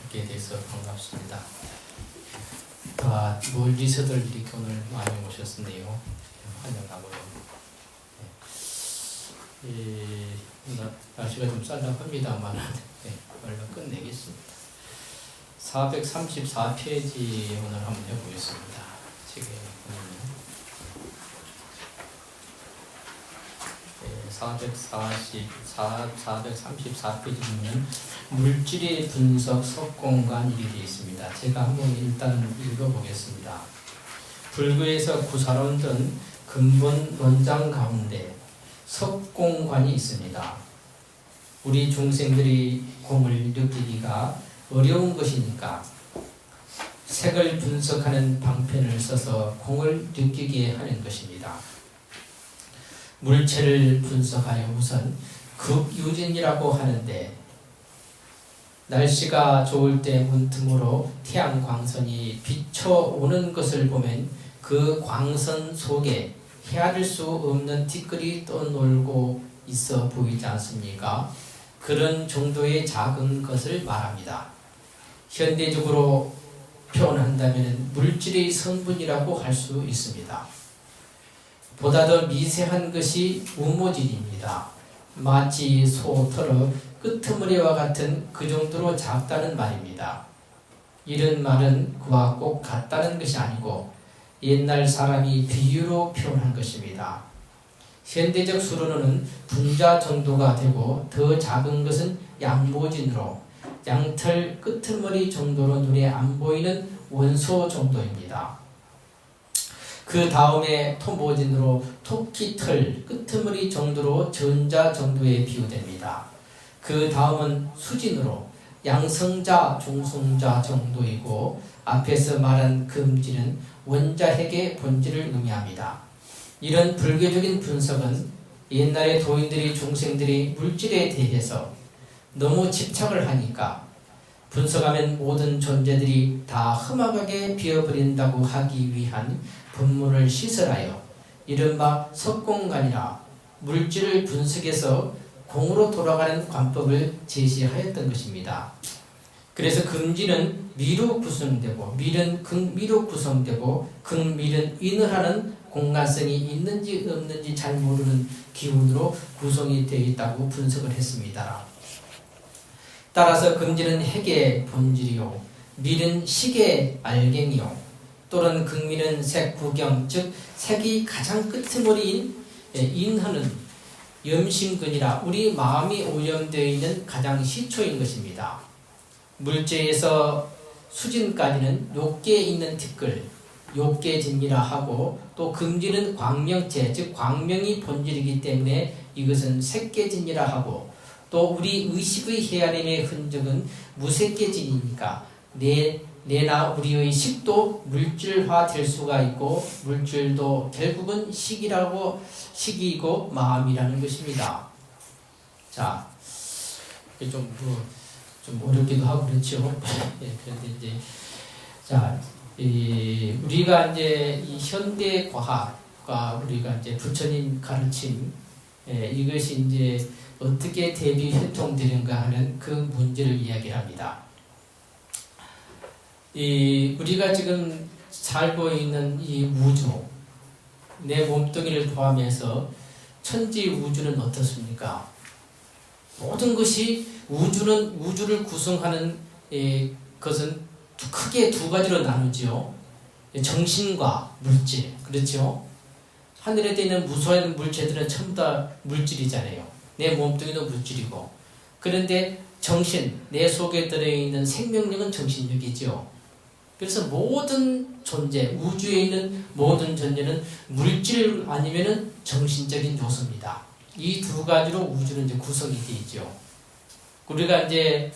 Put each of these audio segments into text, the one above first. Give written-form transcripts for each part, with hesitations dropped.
뵙게 돼서 반갑습니다. 멀리서들 이렇게 오늘 많이 오셨네요. 환영하고요. 날씨가 좀 쌀쌀합니다만 얼른 끝내겠습니다. 434페이지 오늘 한번 해보겠습니다. 책에 보면 434페이지 보면 물질의 분석 석공간 이렇게 되어 있습니다. 제가 한번 일단 읽어보겠습니다. 불교에서 구사론등 근본 원장 가운데 석공관이 있습니다. 우리 중생들이 공을 느끼기가 어려운 것이니까 색을 분석하는 방편을 써서 공을 느끼게 하는 것입니다. 물체를 분석하여 우선 극유진이라고 하는데, 날씨가 좋을 때 문틈으로 태양 광선이 비춰오는 것을 보면 그 광선 속에 헤아릴 수 없는 티끌이 떠놀고 있어 보이지 않습니까? 그런 정도의 작은 것을 말합니다. 현대적으로 표현한다면 물질의 성분이라고 할 수 있습니다. 보다 더 미세한 것이 우모질입니다. 마치 소, 털의 끄트머리와 같은 그 정도로 작다는 말입니다. 이런 말은 그와 꼭 같다는 것이 아니고 옛날 사람이 비유로 표현한 것입니다. 현대적 수로는 분자 정도가 되고 더 작은 것은 양모진으로 양털 끄트머리 정도로 눈에 안 보이는 원소 정도입니다. 그 다음에 토모진으로 토끼털 끄트머리 정도로 전자 정도에 비유됩니다. 그 다음은 수진으로 양성자 중성자 정도이고, 앞에서 말한 금질은 원자핵의 본질을 의미합니다. 이런 불교적인 분석은 옛날에 도인들이 중생들이 물질에 대해서 너무 집착을 하니까 분석하면 모든 존재들이 다 험악하게 비어버린다고 하기 위한 본문을 시설하여 이른바 석공관이라 물질을 분석해서 공으로 돌아가는 관법을 제시하였던 것입니다. 그래서 금지는 미로 구성되고 밀은 극미로 구성되고 극밀은 인을 하는 공간성이 있는지 없는지 잘 모르는 기운으로 구성이 되어 있다고 분석을 했습니다. 따라서 금지는 핵의 본질이요, 밀은 식의 알갱이요, 또는 극미는 색구경, 즉 색이 가장 끄트머리인 인허는 염심근이라 우리 마음이 오염되어 있는 가장 시초인 것입니다. 물체에서 수진까지는 욕계에 있는 티끌, 욕계진이라 하고, 또 금지는 광명체, 즉 광명이 본질이기 때문에 이것은 색계진이라 하고, 또 우리 의식의 헤아림의 흔적은 무색계진이니까 내나 우리의 식도 물질화 될 수가 있고, 물질도 결국은 식이고 마음이라는 것입니다. 자, 좀 어렵기도 하고 그렇죠. 그런데 이제 우리가 이제 이 현대 과학과 우리가 이제 부처님 가르침, 이것이 이제 어떻게 대비 활동되는가 하는 그 문제를 이야기합니다. 우리가 지금 살고 있는 이 우주, 내 몸뚱이를 포함해서 천지 우주는 어떻습니까? 모든 것이 우주를 구성하는 것은 크게 두 가지로 나누죠. 정신과 물질, 그렇죠? 하늘에 있는 무수한 물체들은 전부 다 물질이잖아요. 내 몸뚱이도 물질이고, 그런데 정신, 내 속에 들어있는 생명력은 정신력이죠. 그래서 모든 존재, 우주에 있는 모든 존재는 물질 아니면은 정신적인 요소입니다. 이 두 가지로 우주는 이제 구성이 되어 있죠. 우리가 이제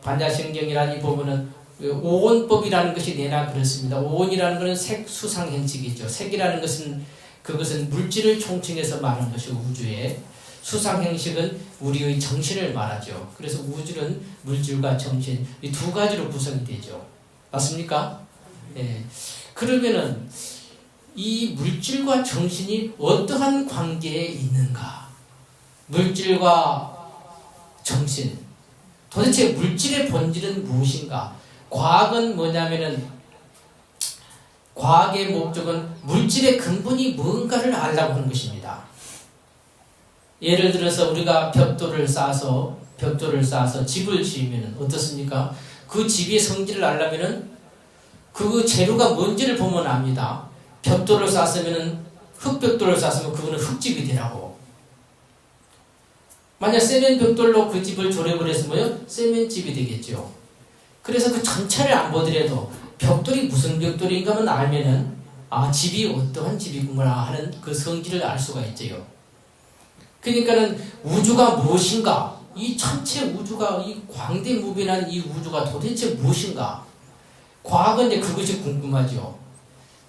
반야심경이라는 이 부분은 오온법이라는 것이 내나 그렇습니다. 오온이라는 것은 색, 수상, 행식이죠. 색이라는 것은 그것은 물질을 총칭해서 말하는 것이 우주에, 수상, 행식은 우리의 정신을 말하죠. 그래서 우주는 물질과 정신, 이 두 가지로 구성이 되죠. 맞습니까? 네. 그러면은 이 물질과 정신이 어떠한 관계에 있는가? 물질과 정신, 도대체 물질의 본질은 무엇인가? 과학은 뭐냐면은 과학의 목적은 물질의 근본이 뭔가를 알려고 하는 것입니다. 예를 들어서 우리가 벽돌을 쌓아서 집을 지으면 어떻습니까? 그 집의 성질을 알려면은 그 재료가 뭔지를 보면 압니다. 벽돌을 쌓았으면은 흙벽돌을 쌓았으면 그거는 흙집이 되라고. 만약 세멘 벽돌로 그 집을 조립을 했으면 세멘집이 되겠죠. 그래서 그 전체를 안 보더라도 벽돌이 무슨 벽돌인가만 알면은 집이 어떠한 집이구나 하는 그 성질을 알 수가 있죠. 그러니까는 우주가 무엇인가? 이 전체 우주가 이 광대무빈한 이 우주가 도대체 무엇인가? 과학은 이제 그것이 궁금하죠.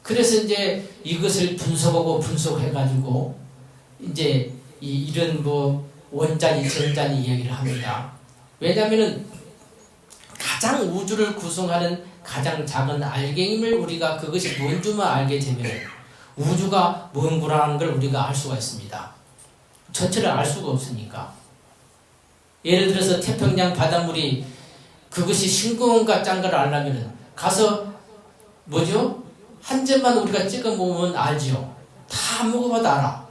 그래서 이제 이것을 분석하고 분석해가지고 이제 이런 뭐 원자니 전자니 이야기를 합니다. 왜냐하면은 가장 우주를 구성하는 가장 작은 알갱임을 우리가 그것이 뭔지만 알게 되면 우주가 뭔구라는 걸 우리가 알 수가 있습니다. 전체를 알 수가 없으니까. 예를 들어서 태평양 바닷물이 그것이 싱거운가 짠가를 알려면 가서 뭐죠? 한 점만 우리가 찍어 먹으면 알지요. 다 먹어봐도 알아.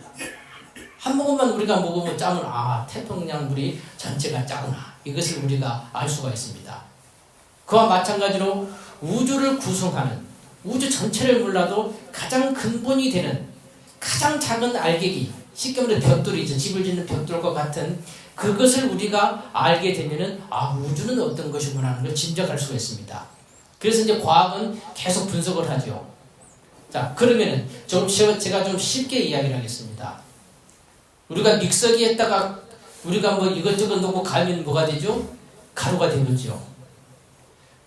한 모금만 우리가 먹으면 짜면 태평양 물이 전체가 짜구나. 이것을 우리가 알 수가 있습니다. 그와 마찬가지로 우주를 구성하는 우주 전체를 몰라도 가장 근본이 되는 가장 작은 알갱이, 쉽게 말해 벽돌이죠. 집을 짓는 벽돌과 같은 그것을 우리가 알게 되면은 우주는 어떤 것이구나 하는 걸 짐작할 수가 있습니다. 그래서 이제 과학은 계속 분석을 하죠. 자, 그러면은 제가 좀 쉽게 이야기를 하겠습니다. 우리가 믹서기에다가 우리가 뭐 이것저것 넣고 갈면 뭐가 되죠? 가루가 되죠.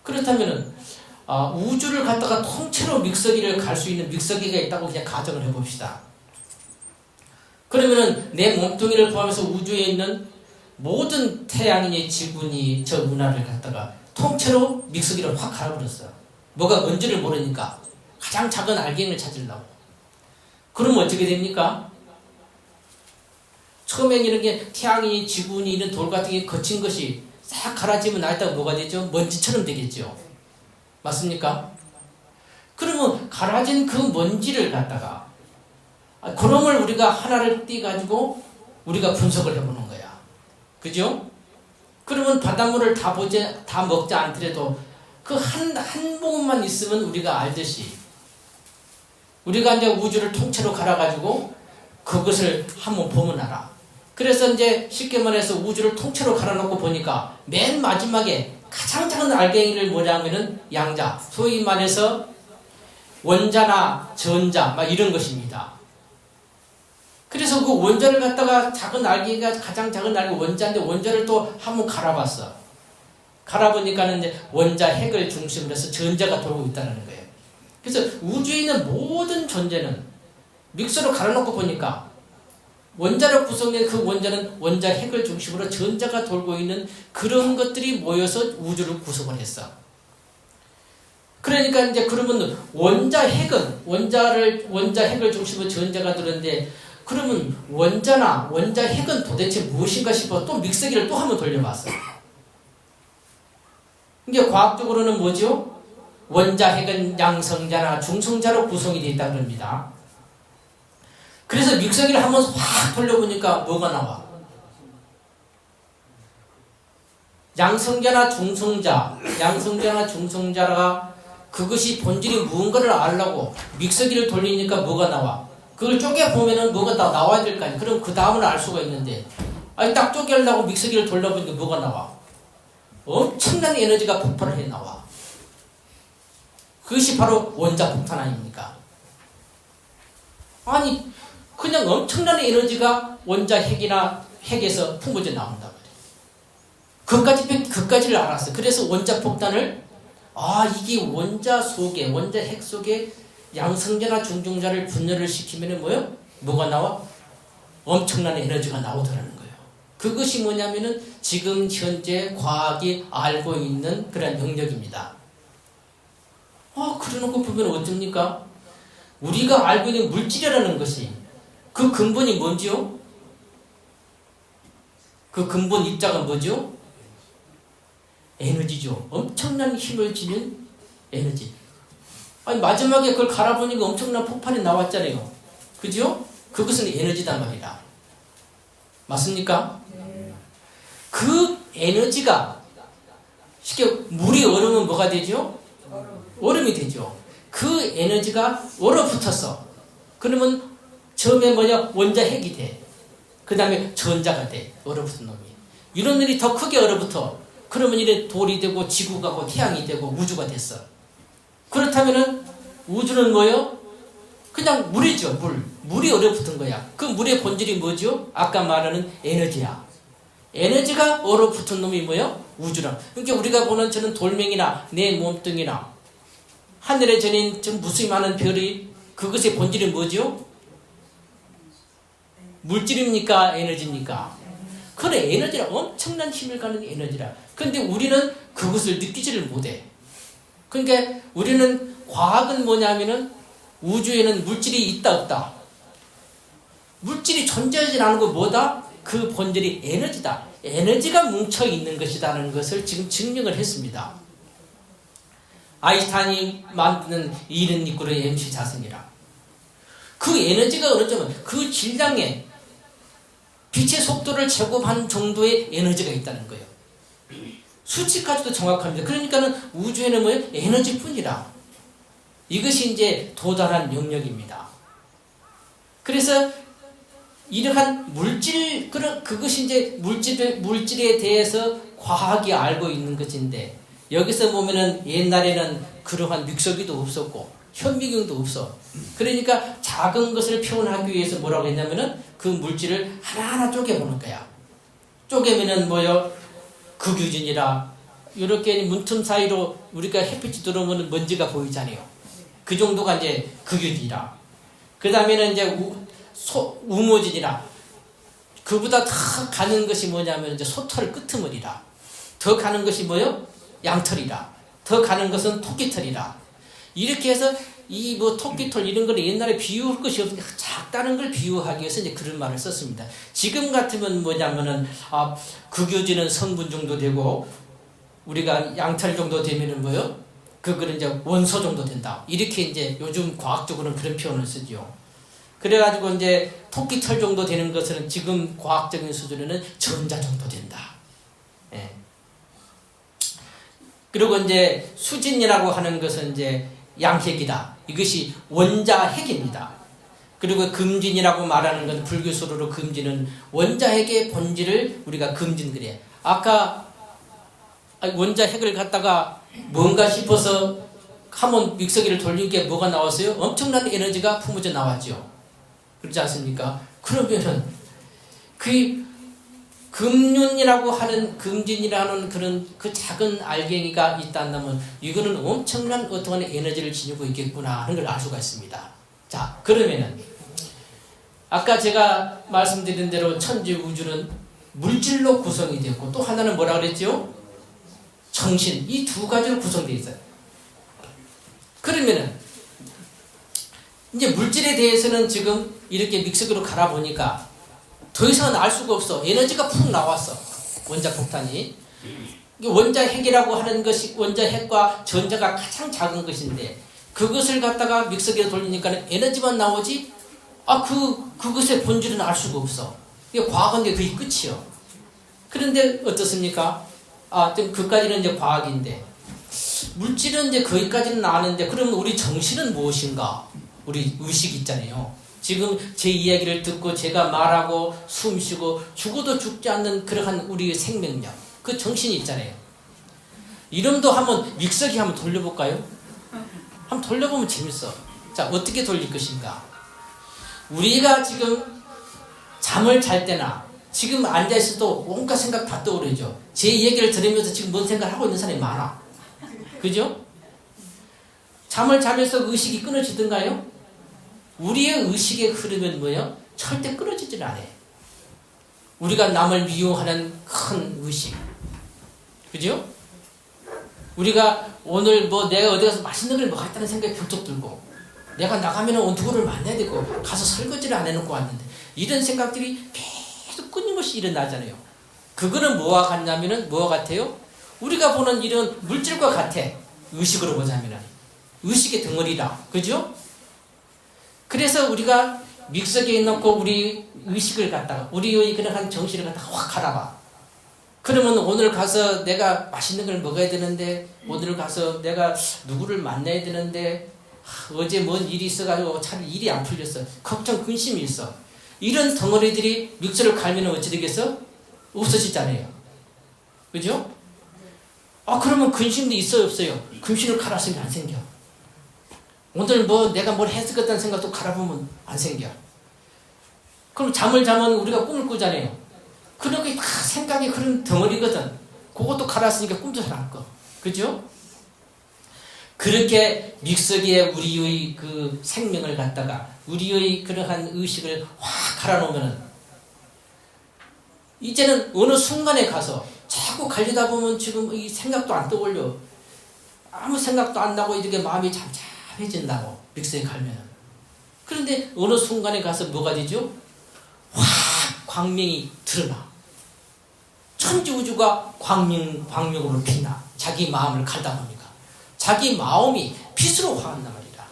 그렇다면은 우주를 갖다가 통째로 믹서기를 갈 수 있는 믹서기가 있다고 그냥 가정을 해봅시다. 그러면은 내 몸뚱이를 포함해서 우주에 있는 모든 태양이니 지구니 저 은하를 갖다가 통째로 믹서기를 확 갈아버렸어요. 뭐가 뭔지를 모르니까 가장 작은 알갱이를 찾으려고. 그러면 어떻게 됩니까? 처음엔 이런 게 태양이 지구니 이런 돌 같은 게 거친 것이 싹 갈아지면 나있다가 뭐가 되죠? 먼지처럼 되겠죠. 맞습니까? 그러면 갈아진 그 먼지를 갖다가 그놈을 우리가 하나를 떼가지고 우리가 분석을 해보는 거야. 그죠? 그러면 바닷물을 다 먹지 않더라도 그 한 모금만 있으면 우리가 알듯이 우리가 이제 우주를 통째로 갈아가지고 그것을 한번 보면 알아. 그래서 이제 쉽게 말해서 우주를 통째로 갈아놓고 보니까 맨 마지막에 가장 작은 알갱이를 뭐냐면은 양자, 소위 말해서 원자나 전자 막 이런 것입니다. 그래서 그 원자를 갖다가 작은 알갱이가 가장 작은 알갱이 원자인데 원자를 또 한번 갈아봤어. 갈아보니까는 이제 원자 핵을 중심으로 해서 전자가 돌고 있다는 거예요. 그래서 우주에 있는 모든 존재는 믹서로 갈아놓고 보니까 원자로 구성된 그 원자는 원자 핵을 중심으로 전자가 돌고 있는 그런 것들이 모여서 우주를 구성을 했어. 그러니까 이제 그러면 원자 핵을 중심으로 전자가 들었는데 그러면 원자나 원자 핵은 도대체 무엇인가 싶어 또 믹서기를 또 한번 돌려봤어. 이게 과학적으로는 뭐죠? 원자 핵은 양성자나 중성자로 구성이 되어 있다고 합니다. 그래서 믹서기를 한번 확 돌려보니까 뭐가 나와? 양성자나 중성자가 그것이 본질이 무언가를 알려고 믹서기를 돌리니까 뭐가 나와? 그걸 쪼개보면은 뭐가 다 나와야 될 거 아니야. 그럼 그 다음을 알 수가 있는데 딱 쪼개려고 믹서기를 돌려보니까 뭐가 나와? 엄청난 에너지가 폭발을 해 나와. 그것이 바로 원자 폭탄 아닙니까? 아니 그냥 엄청난 에너지가 원자 핵에서 풍부져 나온단 말이에요. 그까지를 알았어. 그래서 원자 폭탄을 이게 원자 핵 속에 양성자나 중성자를 분열을 시키면은 뭐가 나와? 엄청난 에너지가 나오더라는 거예요. 그것이 뭐냐면은 지금 현재 과학이 알고 있는 그런 영역입니다. 그러는 거 보면 어쩝니까? 우리가 알고 있는 물질이라는 것이 그 근본이 뭔지요? 그 근본 입자가 뭐죠? 에너지죠. 엄청난 힘을 지닌 에너지. 아니 마지막에 그걸 갈아보니까 엄청난 폭발이 나왔잖아요. 그죠? 그것은 에너지단 말이다. 맞습니까? 그 에너지가 쉽게 물이 얼으면 뭐가 되죠? 얼음이 되죠. 그 에너지가 얼어붙었어. 그러면 처음에 뭐냐? 원자핵이 돼. 그 다음에 전자가 돼. 얼어붙은 놈이. 이런 일이 더 크게 얼어붙어. 그러면 이래 돌이 되고 지구가 되고 태양이 되고 우주가 됐어. 그렇다면은 우주는 뭐요? 그냥 물이죠. 물이 얼어붙은 거야. 그 물의 본질이 뭐죠? 아까 말하는 에너지야. 에너지가 얼어붙은 놈이 뭐요? 우주랑. 그러니까 우리가 보는 저는 돌멩이나 내 몸뚱이나 하늘에 저는 좀 무수히 많은 별이 그것의 본질이 뭐죠? 물질입니까? 에너지입니까? 그런 에너지라 엄청난 힘을 가는 에너지라. 그런데 우리는 그것을 느끼지를 못해. 그러니까 우리는 과학은 뭐냐면은 우주에는 물질이 있다 없다. 물질이 존재하지 않은 거 뭐다? 그 본질이 에너지다. 에너지가 뭉쳐 있는 것이라는 것을 지금 증명을 했습니다. 아인슈타인이 만드는 이른 이끌의 MC 자선이라. 그 에너지가 어쩌면 그 질량에 빛의 속도를 제곱한 정도의 에너지가 있다는 거예요. 수치까지도 정확합니다. 그러니까는 우주에는 뭐예요? 에너지뿐이라. 이것이 이제 도달한 영역입니다. 그래서 이러한 물질, 그것이 이제 물질에 대해서 과학이 알고 있는 것인데, 여기서 보면은 옛날에는 그러한 믹서기도 없었고, 현미경도 없어. 그러니까 작은 것을 표현하기 위해서 뭐라고 했냐면은 그 물질을 하나하나 쪼개보는 거야. 쪼개면은 뭐요? 극유진이라. 이렇게 문틈 사이로 우리가 햇빛이 들어오면 먼지가 보이잖아요. 그 정도가 이제 극유진이라. 그 다음에는 이제 우모진이라. 그보다 더 가는 것이 뭐냐면 이제 소털 끄트머리라. 더 가는 것이 뭐요? 양털이라. 더 가는 것은 토끼털이라. 이렇게 해서 이 뭐 토끼털 이런 거를 옛날에 비유할 것이 없으니까 작다는 걸 비유하기 위해서 이제 그런 말을 썼습니다. 지금 같으면 뭐냐면은 극유진은 성분 정도 되고 우리가 양털 정도 되면은 뭐요? 그거는 이제 원소 정도 된다. 이렇게 이제 요즘 과학적으로는 그런 표현을 쓰죠. 그래가지고 이제 토끼털 정도 되는 것은 지금 과학적인 수준에는 전자 정도 된다. 예. 그리고 이제 수진이라고 하는 것은 이제 양핵이다. 이것이 원자핵입니다. 그리고 금진이라고 말하는 건 불교수로로 금진은 원자핵의 본질을 우리가 금진 그래. 아까 원자핵을 갖다가 뭔가 싶어서 한번 믹서기를 돌린 게 뭐가 나왔어요? 엄청난 에너지가 품어져 나왔죠. 그렇지 않습니까? 그러면은 그 금륜이라고 하는 금진이라는 그런 그 작은 알갱이가 있다면 이거는 엄청난 어떠한 에너지를 지니고 있겠구나 하는 걸 알 수가 있습니다. 자, 그러면은 아까 제가 말씀드린 대로 천지 우주는 물질로 구성이 되었고 또 하나는 뭐라 그랬죠? 정신. 이 두 가지로 구성되어 있어요. 그러면은 이제 물질에 대해서는 지금 이렇게 믹서기로 갈아보니까 더 이상은 알 수가 없어. 에너지가 푹 나왔어. 원자폭탄이. 원자핵이라고 하는 것이 원자핵과 전자가 가장 작은 것인데 그것을 갖다가 믹서기에 돌리니까 에너지만 나오지 그것의 본질은 알 수가 없어. 이게 과학은 그게 끝이요. 그런데 어떻습니까? 그까지는 이제 과학인데 물질은 이제 거기까지는 아는데 그러면 우리 정신은 무엇인가? 우리 의식 있잖아요. 지금 제 이야기를 듣고 제가 말하고 숨쉬고 죽어도 죽지 않는 그러한 우리의 생명력 그 정신이 있잖아요. 이름도 한번 믹서기 한번 돌려볼까요? 한번 돌려보면 재밌어. 자, 어떻게 돌릴 것인가? 우리가 지금 잠을 잘 때나 지금 앉아있어도 온갖 생각 다 떠오르죠. 제 얘기를 들으면서 지금 뭔 생각을 하고 있는 사람이 많아. 그죠? 잠을 자면서 의식이 끊어지던가요? 우리의 의식의 흐름은 뭐예요? 절대 끊어지질 않아요. 우리가 남을 미워하는 큰 의식. 그죠? 우리가 오늘 내가 어디 가서 맛있는 걸 먹었다는 생각이 불쩍 들고 내가 나가면 누구를 만나야 되고 가서 설거지를 안 해놓고 왔는데 이런 생각들이 계속 끊임없이 일어나잖아요. 그거는 뭐와 같냐면은 뭐와 같아요? 우리가 보는 이런 물질과 같아. 의식으로 보자면 의식의 덩어리다. 그죠? 그래서 우리가 믹서기에 넣고 우리 의식을 갖다가 우리의 그런 정신을 갖다가 확 갈아봐. 그러면 오늘 가서 내가 맛있는 걸 먹어야 되는데, 오늘 가서 내가 누구를 만나야 되는데, 어제 뭔 일이 있어가지고 참 일이 안 풀렸어. 걱정, 근심이 있어. 이런 덩어리들이 믹서를 갈면 어찌 되겠어? 없어지잖아요. 그죠? 그러면 근심도 있어요, 없어요? 근심을 갈았으면 안 생겨. 오늘 뭐 내가 뭘 했을 것 같다는 생각도 갈아보면 안 생겨. 그럼 잠을 자면 우리가 꿈을 꾸잖아요. 그렇게 다 생각이 그런 덩어리거든. 그것도 갈았으니까 꿈도 잘 안 꿔. 그죠? 그렇게 믹서기에 우리의 그 생명을 갖다가 우리의 그러한 의식을 확 갈아놓으면은 이제는 어느 순간에 가서 자꾸 갈리다 보면 지금 이 생각도 안 떠올려. 아무 생각도 안 나고 이렇게 마음이 잠잠해진다고, 믹서기에 갈면은. 그런데 어느 순간에 가서 뭐가 되죠? 확 광명이 드러나. 천지우주가 광명으로 빛나. 자기 마음을 갈다 보니까. 자기 마음이 빛으로 화한단 말이다.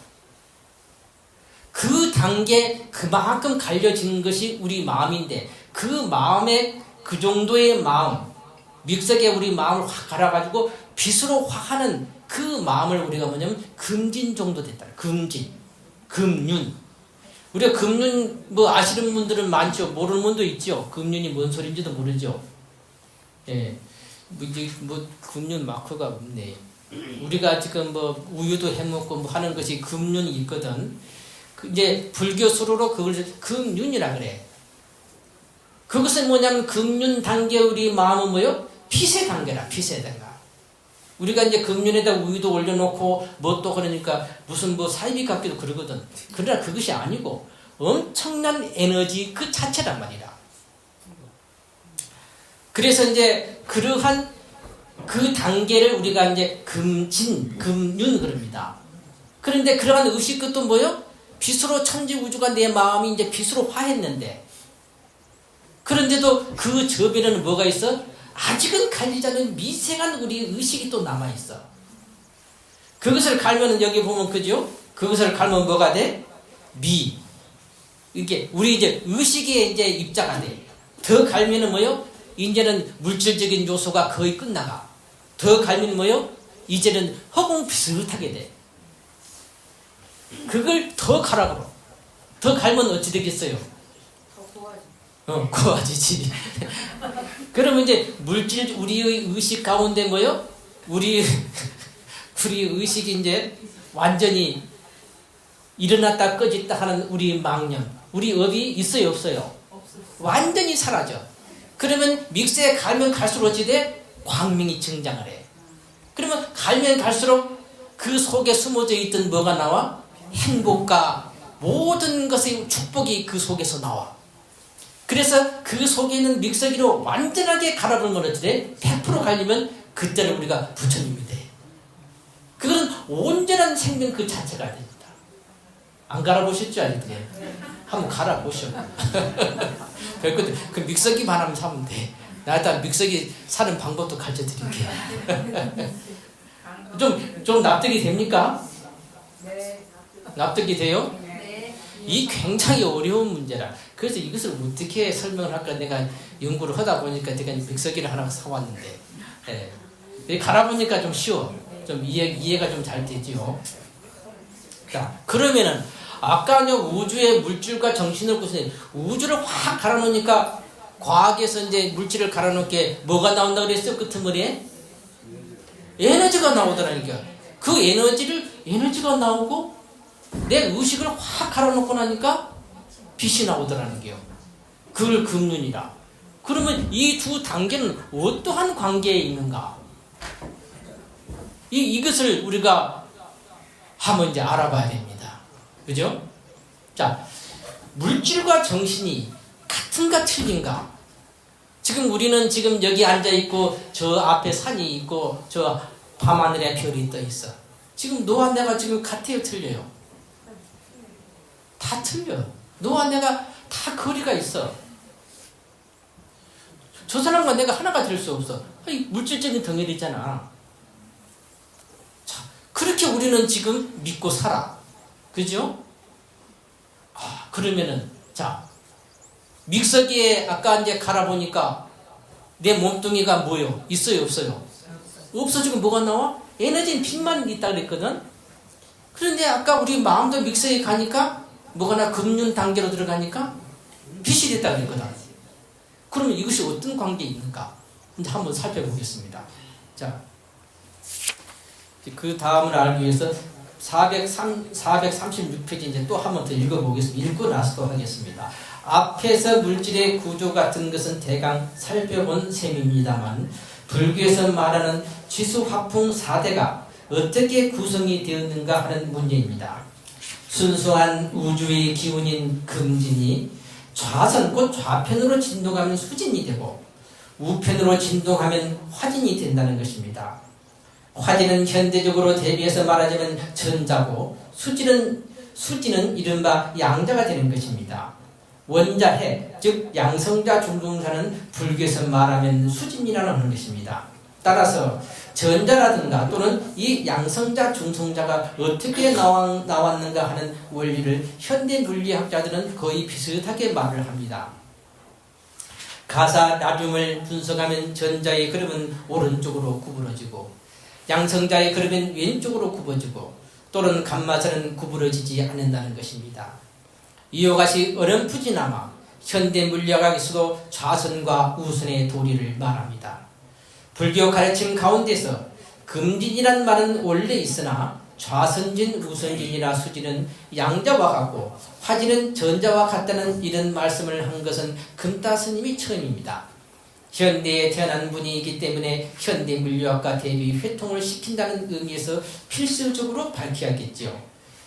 그 단계 그만큼 갈려지는 것이 우리 마음인데, 그 마음에 그 정도의 마음, 믹서기에 우리 마음을 확 갈아가지고 빛으로 화하는 그 마음을 우리가 뭐냐면 금진 정도 됐다. 금진, 금륜. 우리가 금륜 뭐 아시는 분들은 많죠. 모르는 분도 있죠. 금륜이 뭔 소리인지도 모르죠. 예, 뭐 금륜 마크가 없네. 우리가 지금 뭐 우유도 해먹고 뭐 하는 것이 금륜이 있거든. 이제 불교 수로로 그걸 금륜이라 그래. 그것은 뭐냐면 금륜 단계 우리 마음은 뭐요? 빛의 단계라. 빛의 단계. 우리가 이제 금륜에다 우유도 올려놓고 뭐 또 그러니까 무슨 뭐 사이비 같기도 그러거든. 그러나 그것이 아니고 엄청난 에너지 그 자체란 말이라. 그래서 이제 그러한 그 단계를 우리가 이제 금진, 금륜 그럽니다. 그런데 그러한 의식 끝도 뭐요? 빛으로 천지 우주가 내 마음이 이제 빛으로 화했는데, 그런데도 그 저변에는 뭐가 있어? 아직은 갈리지 않은 미세한 우리 의식이 또 남아있어. 그것을 갈면은 여기 보면 그죠? 그것을 갈면 뭐가 돼? 미. 이게 우리 이제 의식에 이제 입자가 돼. 더 갈면은 뭐요? 이제는 물질적인 요소가 거의 끝나가. 더 갈면 뭐요? 이제는 허공 비슷하게 돼. 그걸 더 가라고. 더 갈면 어찌 되겠어요? 고와지지. 그러면 이제 물질, 우리의 의식 가운데 뭐요? 우리 의식이 이제 완전히 일어났다 꺼졌다 하는 우리 망념, 우리 업이 있어요, 없어요? 완전히 사라져. 그러면 믹서에 갈면 갈수록 어찌 돼? 광명이 증장을 해. 그러면 갈면 갈수록 그 속에 숨어져 있던 뭐가 나와? 행복과 모든 것의 축복이 그 속에서 나와. 그래서 그 속에 있는 믹서기로 완전하게 갈아버리면 어찌 돼? 100% 갈리면 그때는 우리가 부처님이 돼. 그거는 온전한 생명 그 자체가 됩니다. 안 갈아보셨죠, 아니들? 한번 갈아보셔. 그 믹서기만 하면 사면 돼. 나 일단 믹서기 사는 방법도 가르쳐 드릴게요. 좀 납득이 됩니까? 네. 납득이 돼요? 네. 이 굉장히 어려운 문제라. 그래서 이것을 어떻게 설명을 할까 내가 연구를 하다 보니까 제가 믹서기를 하나 사왔는데, 예. 갈아보니까 좀 쉬워. 좀 이해가 좀 잘 되지요. 자, 그러면은 아까는 우주의 물질과 정신을 구성해 우주를 확 갈아놓으니까 과학에서 이제 물질을 갈아놓게 뭐가 나온다고 그랬어요? 끄트머리에? 에너지가 나오더라니까. 그 에너지가 나오고 내 의식을 확 갈아놓고 나니까 빛이 나오더라는 게요. 그걸 금륜이라. 그러면 이 두 단계는 어떠한 관계에 있는가? 이것을 우리가 한번 이제 알아봐야 됩니다. 그죠? 자, 물질과 정신이 같은가 틀린가? 지금 우리는 지금 여기 앉아있고 저 앞에 산이 있고 저 밤하늘에 별이 떠 있어. 지금 너와 내가 지금 같아요, 틀려요? 다 틀려. 너와 내가 다 거리가 있어. 저 사람과 내가 하나가 될 수 없어. 아니, 물질적인 덩어리잖아. 자, 그렇게 우리는 지금 믿고 살아. 그죠? 그러면은, 자, 믹서기에 아까 이제 갈아보니까 내 몸뚱이가 뭐요? 있어요, 없어요? 없어지고 뭐가 나와? 에너지는 빛만 있다 그랬거든? 그런데 아까 우리 마음도 믹서기에 가니까 뭐가 나 금륜 단계로 들어가니까 빛이 됐다 그랬거든. 그러면 이것이 어떤 관계에 있는가? 이제 한번 살펴보겠습니다. 자, 그 다음을 알기 위해서 436페이지 이제 또 한 번 더 읽어보겠습니다. 읽고 나서 또 하겠습니다. 앞에서 물질의 구조 같은 것은 대강 살펴본 셈입니다만 불교에서 말하는 지수화풍 4대가 어떻게 구성이 되었는가 하는 문제입니다. 순수한 우주의 기운인 금진이 좌선 곧 좌편으로 진동하면 수진이 되고 우편으로 진동하면 화진이 된다는 것입니다. 화진은 현대적으로 대비해서 말하자면 전자고 수진은 이른바 양자가 되는 것입니다. 원자해, 즉 양성자 중동자는 불교에서 말하면 수진이라는 것입니다. 따라서 전자라든가 또는 이 양성자 중성자가 어떻게 나왔는가 하는 원리를 현대 물리학자들은 거의 비슷하게 말을 합니다. 가사 나듐을 분석하면 전자의 그림은 오른쪽으로 구부러지고 양성자의 그림은 왼쪽으로 굽어지고 또는 감마선은 구부러지지 않는다는 것입니다. 이와 같이 어렴풋이나마 현대 물리학에서도 좌선과 우선의 도리를 말합니다. 불교 가르침 가운데서 금진이란 말은 원래 있으나 좌선진, 우선진이나 수진은 양자와 같고 화진은 전자와 같다는 이런 말씀을 한 것은 금따 스님이 처음입니다. 현대에 태어난 분이기 때문에 현대 물리학과 대비 회통을 시킨다는 의미에서 필수적으로 밝혀야겠죠.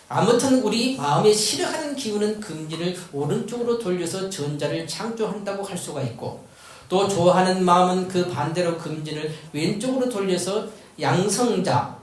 아무튼 우리 마음에 싫어하는 기운은 금진을 오른쪽으로 돌려서 전자를 창조한다고 할 수가 있고 또 좋아하는 마음은 그 반대로 금진을 왼쪽으로 돌려서 양성자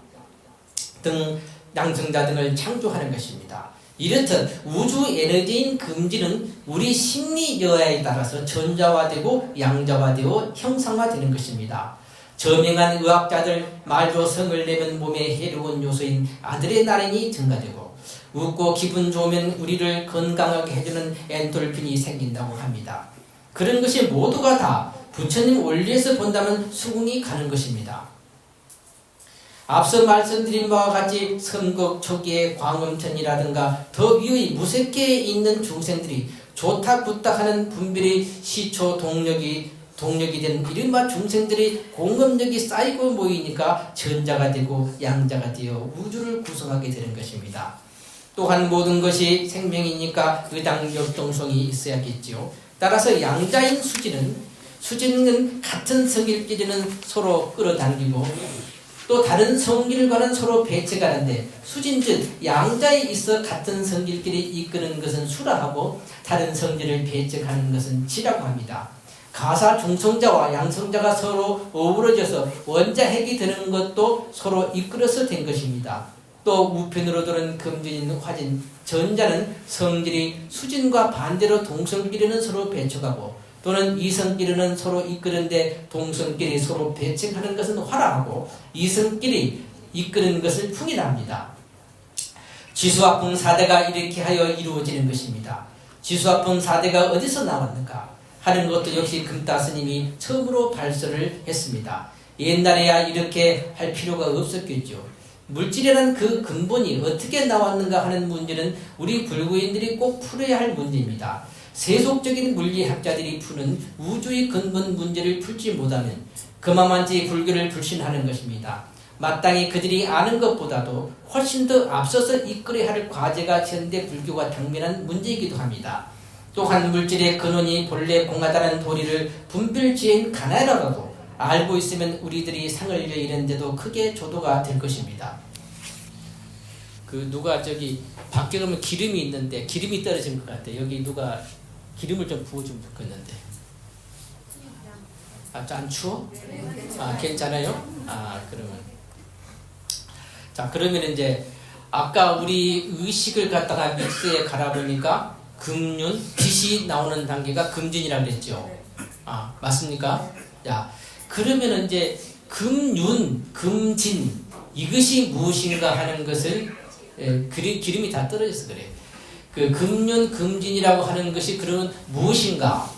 등을 창조하는 것입니다. 이렇듯 우주 에너지인 금진은 우리 심리 여하에 따라서 전자화되고 양자화되고 형상화되는 것입니다. 저명한 의학자들 말로 성을 내면 몸에 해로운 요소인 아드레날린이 증가되고 웃고 기분 좋으면 우리를 건강하게 해주는 엔돌핀이 생긴다고 합니다. 그런 것이 모두가 다 부처님 원리에서 본다면 수긍이 가는 것입니다. 앞서 말씀드린 바와 같이 선국 초기의 광음천이라든가 더 위의 무색계에 있는 중생들이 좋다 굿다 하는 분별의 시초 동력이 된 이른바 중생들의 공급력이 쌓이고 모이니까 전자가 되고 양자가 되어 우주를 구성하게 되는 것입니다. 또한 모든 것이 생명이니까 의당역동성이 있어야겠지요. 따라서 양자인 수진은 같은 성질끼리는 서로 끌어당기고 또 다른 성질과는 서로 배척하는데 수진 즉 양자에 있어 같은 성질끼리 이끄는 것은 수라하고 다른 성질을 배척하는 것은 지라고 합니다. 가사 중성자와 양성자가 서로 어우러져서 원자핵이 되는 것도 서로 이끌어서 된 것입니다. 또 우편으로 도는 금진인 화진, 전자는 성질이 수진과 반대로 동성끼리는 서로 배척하고 또는 이성끼리는 서로 이끄는데 동성끼리 서로 배척하는 것은 화라하고 이성끼리 이끄는 것을 풍이라 합니다. 지수화풍 4대가 이렇게 하여 이루어지는 것입니다. 지수화풍 4대가 어디서 나왔는가 하는 것도 역시 금따 스님이 처음으로 발설을 했습니다. 옛날에야 이렇게 할 필요가 없었겠죠. 물질이라는 그 근본이 어떻게 나왔는가 하는 문제는 우리 불교인들이 꼭 풀어야 할 문제입니다. 세속적인 물리학자들이 푸는 우주의 근본 문제를 풀지 못하면 그만한지 불교를 불신하는 것입니다. 마땅히 그들이 아는 것보다도 훨씬 더 앞서서 이끌어야 할 과제가 현대 불교가 당면한 문제이기도 합니다. 또한 물질의 근원이 본래 공하다는 도리를 분별지혜인 가나라도 알고 있으면 우리들이 상을 여의는데도 크게 조도가 될 것입니다. 누가 밖에 가면 기름이 있는데 기름이 떨어진 것 같아. 여기 누가 기름을 좀 부어주면 좋겠는데. 안 추워? 괜찮아요? 그러면 이제 아까 우리 의식을 갖다가 믹스에 갈아보니까 금륜, 빛이 나오는 단계가 금진이라고 그랬죠. 맞습니까? 야, 그러면 이제 금윤, 금진 이것이 무엇인가 하는 것을 기름이 다 떨어져서 그래. 그 금윤, 금진이라고 하는 것이 그러면 무엇인가?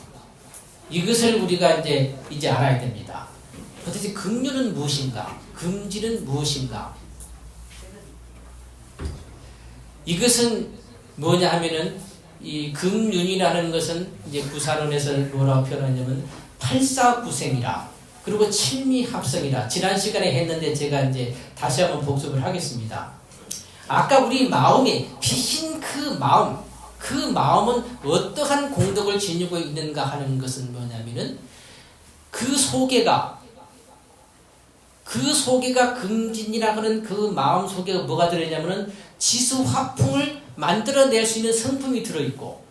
이것을 우리가 이제 알아야 됩니다. 도대체 금윤은 무엇인가? 금진은 무엇인가? 이것은 뭐냐 하면은 이 금윤이라는 것은 이제 구사론에서 뭐라고 표현하냐면 팔사구생이라 그리고 칠미합성이라 지난 시간에 했는데 제가 이제 다시 한번 복습을 하겠습니다. 아까 우리 마음에 비신 그 마음은 어떠한 공덕을 지니고 있는가 하는 것은 뭐냐면은 그 소개가 금진이라 하는 그 마음 속에 뭐가 들어있냐면은 지수화풍을 만들어낼 수 있는 성품이 들어있고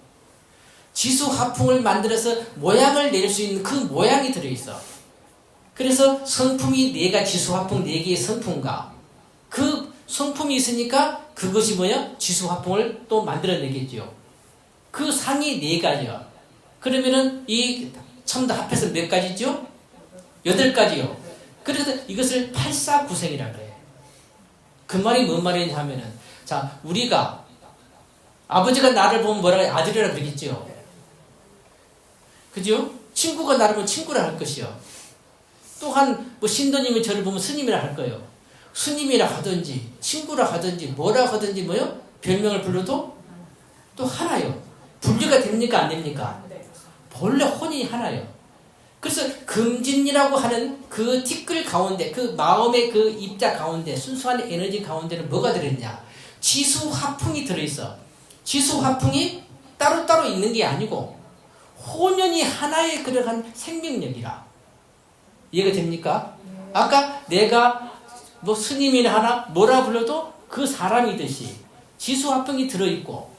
지수화풍을 만들어서 모양을 낼 수 있는 그 모양이 들어있어. 그래서 성품이 네가 지수화풍 4개의 성품과 그 성품이 있으니까 그것이 뭐야? 지수화풍을 또 만들어내겠죠. 그 상이 4가지야. 그러면은 이 전부 다 합해서 몇 가지죠? 8가지요. 그래서 이것을 팔사구생이라 그래. 그 말이 뭔 말이냐 하면은 자, 우리가 아버지가 나를 보면 뭐라고 해? 아들이라 그러겠죠. 그죠? 친구가 나를 보면 친구라 할 것이요. 또한 뭐 신도님이 저를 보면 스님이라 할 거예요. 스님이라 하든지 친구라 하든지 뭐라 하든지 뭐요? 별명을 불러도 또 하나요. 분리가 됩니까 안 됩니까? 본래 혼이 하나요. 그래서 금진이라고 하는 그 티끌 가운데 그 마음의 그 입자 가운데 순수한 에너지 가운데는 뭐가 들어있냐? 지수화풍이 들어있어. 지수화풍이 따로따로 있는 게 아니고 혼연이 하나의 그러한 생명력이라. 이해가 됩니까? 아까 내가 뭐 스님이나 하나 뭐라 불러도 그 사람이듯이 지수화풍이 들어있고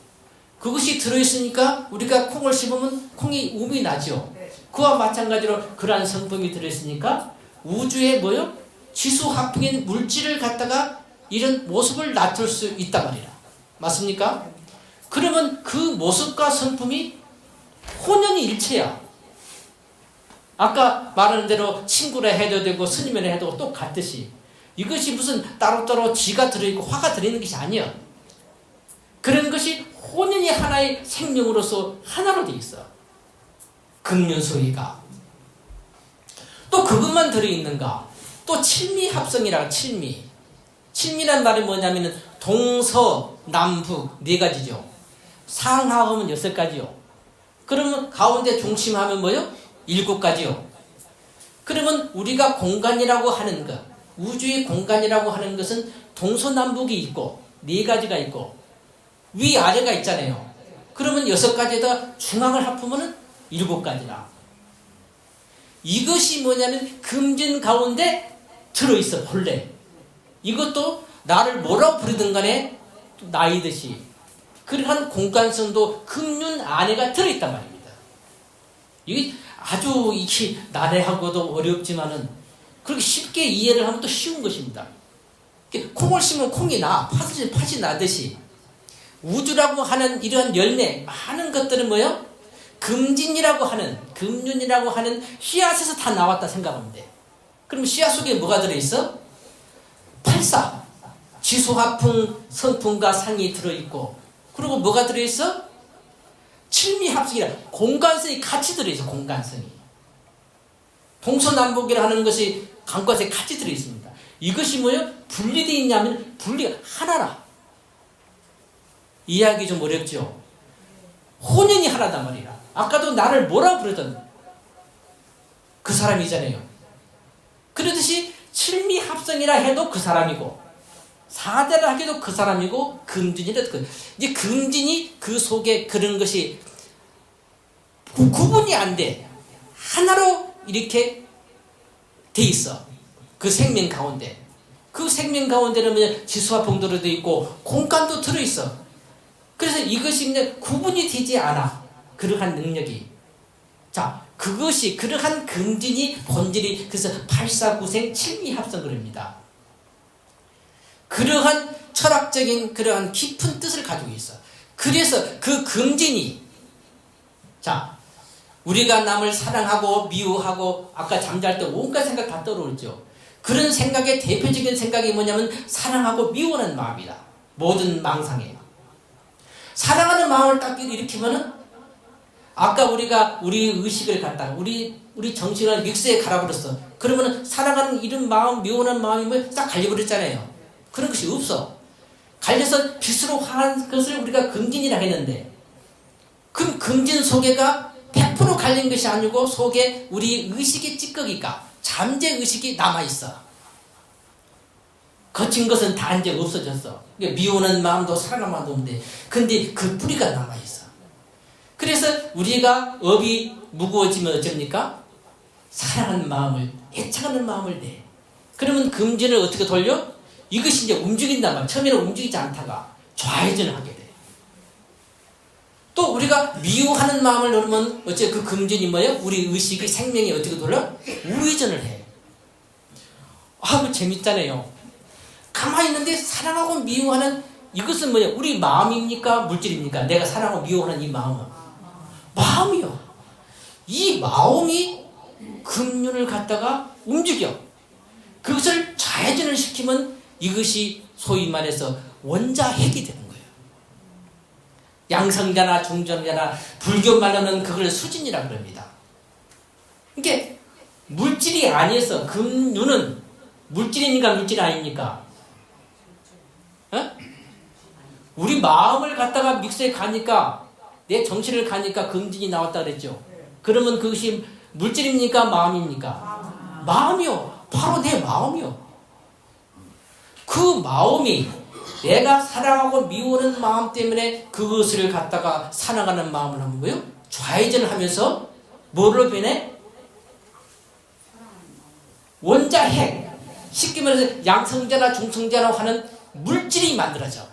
그것이 들어있으니까 우리가 콩을 씹으면 콩이 um이 나죠. 그와 마찬가지로 그러한 성품이 들어있으니까 우주에 뭐요? 지수화풍인 물질을 갖다가 이런 모습을 나타낼 수 있단 말이라. 맞습니까? 그러면 그 모습과 성품이 혼연이 일체야. 아까 말하는 대로 친구라 해도 되고 스님이라 해도 똑같듯이 이것이 무슨 따로따로 지가 들어있고 화가 들어있는 것이 아니야. 그런 것이 혼연이 하나의 생명으로서 하나로 되어 있어. 금윤소이가. 또 그것만 들어있는가? 또 칠미합성이라 칠미. 칠미란 말이 뭐냐면은 동서, 남북 4가지죠. 상하하면 6가지요. 그러면 가운데 중심하면 뭐요? 7가지요. 그러면 우리가 공간이라고 하는 것, 우주의 공간이라고 하는 것은 동서남북이 있고 4가지가 있고 위아래가 있잖아요. 그러면 6가지에다 중앙을 합하면 7가지라. 이것이 뭐냐면 금진 가운데 들어있어 본래. 이것도 나를 뭐라고 부르든 간에 나이듯이 그러한 공간성도 금윤 안에가 들어있단 말입니다. 이게 아주 이게 난해하고도 어렵지만은 그렇게 쉽게 이해를 하면 또 쉬운 것입니다. 콩을 심으면 콩이 나, 팥이 나듯이 우주라고 하는 이러한 열매 많은 것들은 뭐요? 금진이라고 하는 금윤이라고 하는 씨앗에서 다 나왔다 생각하면 돼. 그럼 씨앗 속에 뭐가 들어있어? 팔사 지수화풍 성품과 상이 들어있고 그리고 뭐가 들어있어? 칠미합성이라 공간성이 같이 들어있어. 공간성이 동서남북이라는 것이 관건에 같이 들어있습니다. 이것이 뭐예요? 분리되어 있냐면 분리가 하나라. 이해하기 좀 어렵죠? 혼연이 하나단 말이라. 아까도 나를 뭐라 부르던 그 사람이잖아요. 그러듯이 칠미합성이라 해도 그 사람이고 사대라 하기도 그 사람이고 금진이라도 그 이제 금진이 그 속에 그런 것이 구분이 안 돼. 하나로 이렇게 돼 있어. 그 생명 가운데. 그 생명 가운데는 뭐냐? 지수와 봉도로 돼 있고 공간도 들어 있어. 그래서 이것이 그냥 구분이 되지 않아. 그러한 능력이. 자, 그것이 그러한 금진이 본질이 그래서 팔사구생 칠미합성 그럽니다. 그러한 철학적인 그러한 깊은 뜻을 가지고 있어. 그래서 그 금진이 자 우리가 남을 사랑하고 미워하고 아까 잠잘 때 온갖 생각 다 떠오르죠. 그런 생각의 대표적인 생각이 뭐냐면 사랑하고 미워하는 마음이다. 모든 망상에 사랑하는 마음을 딱 일으키면은 아까 우리가 우리 의식을 갖다가 우리 정신을 믹스에 갈아버렸어. 그러면은 사랑하는 이런 마음, 미워하는 마음이 뭐 싹 갈려버렸잖아요. 그런 것이 없어. 갈려서 빛으로 화한 것을 우리가 금진이라 했는데, 그럼 금진 속에가 100% 갈린 것이 아니고 속에 우리 의식의 찌꺼기가 잠재 의식이 남아있어. 거친 것은 다 이제 없어졌어. 그러니까 미워하는 마음도 사랑하는 마음도 없는데, 근데 그 뿌리가 남아있어. 그래서 우리가 업이 무거워지면 어쩝니까? 사랑하는 마음을, 애착하는 마음을 내. 그러면 금진을 어떻게 돌려? 이것이 이제 움직인단 말이야. 처음에는 움직이지 않다가 좌회전을 하게 돼. 또 우리가 미워하는 마음을 놓으면 어째 그 금진이 뭐예요? 우리 의식이 생명이 어떻게 돌려? 우회전을 해. 그 재밌잖아요. 가만히 있는데 사랑하고 미워하는 이것은 뭐냐? 우리 마음입니까? 물질입니까? 내가 사랑하고 미워하는 이 마음은 마음이요. 이 마음이 금륜을 갖다가 움직여. 그것을 좌회전을 시키면 이것이 소위 말해서 원자핵이 되는 거예요. 양성자나 중전자나 불교 말로는 그걸 수진이라고 합니다. 이게 물질이 아니어서 금륜은 물질입니까? 물질이 아닙니까? 우리 마음을 갖다가 믹스에 가니까 내 정신을 가니까 금진이 나왔다 그랬죠. 그러면 그것이 물질입니까? 마음입니까? 마음이요. 바로 내 마음이요. 그 마음이 내가 사랑하고 미워하는 마음 때문에 그것을 갖다가 사랑하는 마음을 하는 거예요. 좌회전을 하면서 뭐로 변해? 원자핵. 쉽게 말해서 양성자나 중성자라고 하는 물질이 만들어져.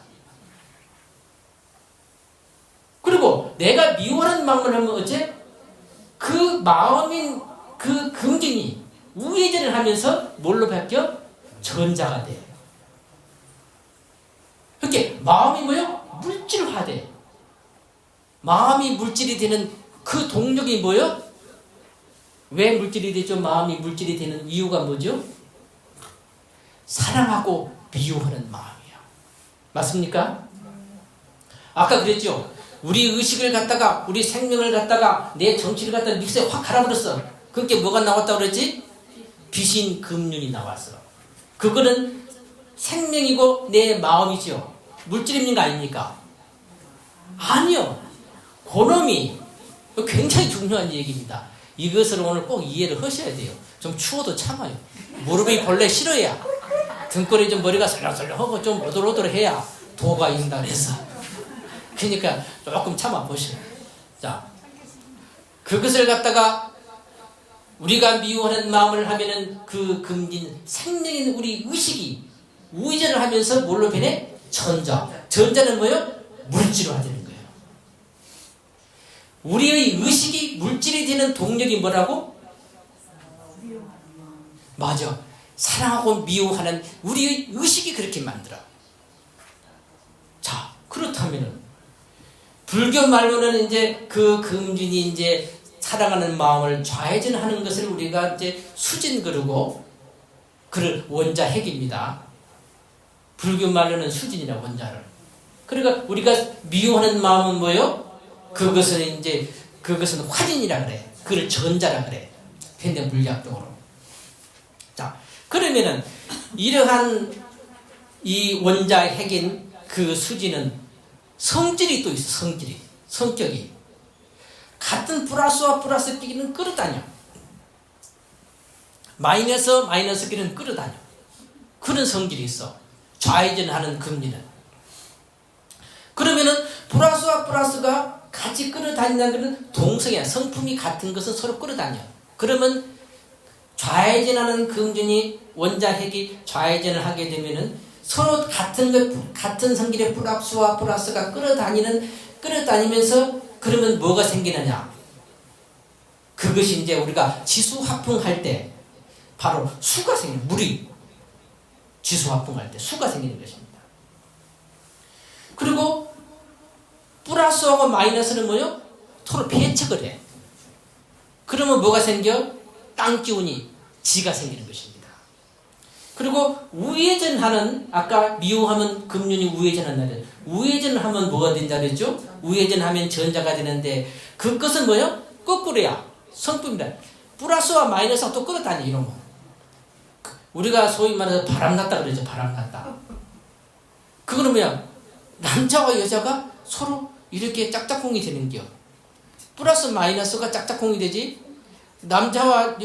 그리고 내가 미워하는 마음을 하면 어째? 그 마음인 그 금진이 우회전을 하면서 뭘로 바뀌어? 전자가 돼. 그렇게 마음이 뭐요? 물질화돼. 마음이 물질이 되는 그 동력이 뭐요? 왜 물질이 되죠? 마음이 물질이 되는 이유가 뭐죠? 사랑하고 미워하는 마음이야. 맞습니까? 아까 그랬죠? 우리 의식을 갖다가 우리 생명을 갖다가 내 정치를 갖다가 믹스에 확 갈아버렸어. 그게 뭐가 나왔다고 그랬지? 비신 금륜이 나왔어. 그거는 생명이고 내 마음이죠. 물질입니까? 아닙니까? 아니요. 그놈이 굉장히 중요한 얘기입니다. 이것을 오늘 꼭 이해를 하셔야 돼요. 좀 추워도 참아요. 무릎이 본래 싫어야 등골이 좀 머리가 설렁설렁하고 좀 오돌오돌해야 도가 인다 그래서. 그러니까 조금 참아보시오. 자, 그것을 갖다가 우리가 미워하는 마음을 하면은 그 금진 생명인 우리 의식이 우회전을 하면서 뭘로 변해? 전자. 전자는 뭐예요? 물질화되는 거예요. 우리의 의식이 물질이 되는 동력이 뭐라고? 맞아. 사랑하고 미워하는 우리의 의식이 그렇게 만들어. 자, 그렇다면은 불교 말로는 이제 그 금진이 이제 사랑하는 마음을 좌회전하는 것을 우리가 이제 수진 그러고 그 원자핵입니다. 불교 말로는 수진이라 원자를. 그러니까 우리가 미워하는 마음은 뭐요? 그것은 이제 그것은 화진이라 그래. 그걸 전자라 그래. 현대 물리학적으로. 자, 그러면은 이러한 이 원자핵인 그 수진은 성질이 또 있어. 성질이. 성격이. 같은 플러스와 플러스끼리는 끌어다녀. 마이너스끼리는 끌어다녀. 그런 성질이 있어. 좌회전하는 금리는. 그러면은 플러스와 플러스가 같이 끌어다닌다는 것은 동성이야. 성품이 같은 것은 서로 끌어다녀. 그러면 좌회전하는 금진이 원자핵이 좌회전을 하게 되면은 서로 같은 성질의 플러스와 플러스가 끌어다니면서 그러면 뭐가 생기느냐? 그것이 이제 우리가 지수화풍할 때 바로 수가 생기는 물이 지수화풍할 때 수가 생기는 것입니다. 그리고 플러스하고 마이너스는 뭐요? 서로 배척을 해. 그러면 뭐가 생겨? 땅 기운이 지가 생기는 것입니다. 그리고 우회전하는, 아까 미호하면 금륜이 우회전한다는, 우회전을 하면 뭐가 된다 그랬죠? 우회전하면 전자가 되는데 그것은 뭐예요? 거꾸로야. 성품이다. 플러스와 마이너스가 또 끌어다니, 이런 거. 우리가 소위 말해서 바람났다 그러죠. 바람났다. 그거는 뭐야? 남자와 여자가 서로 이렇게 짝짝꿍이 되는 겨. 플러스 마이너스가 짝짝꿍이 되지. 남자와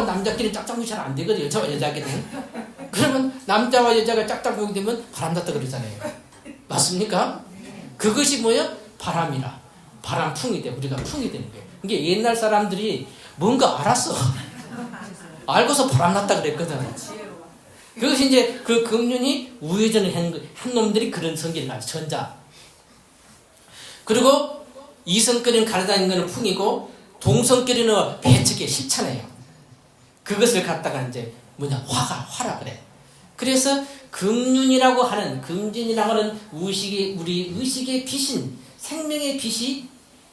남자끼리 짝짝꿍이 잘 안 되거든요. 여자와 여자끼리는. 그러면 남자와 여자가 짝짝꿍이 되면 바람났다 그러잖아요. 맞습니까? 그것이 뭐야? 바람이라. 바람풍이 돼. 우리가 풍이 되는 거예요. 이게 옛날 사람들이 뭔가 알았어. 알고서 바람났다 그랬거든. 그것이 이제 그 금륜이 우회전을 한 놈들이 그런 성질을 가지고, 전자. 그리고 이성끼리는 가르다니는 것은 풍이고, 동성끼리는 배척에 싫잖아요. 그것을 갖다가 이제 화라 그래. 그래서 금륜이라고 하는, 금진이라고 하는 우리 의식의 빛인, 생명의 빛이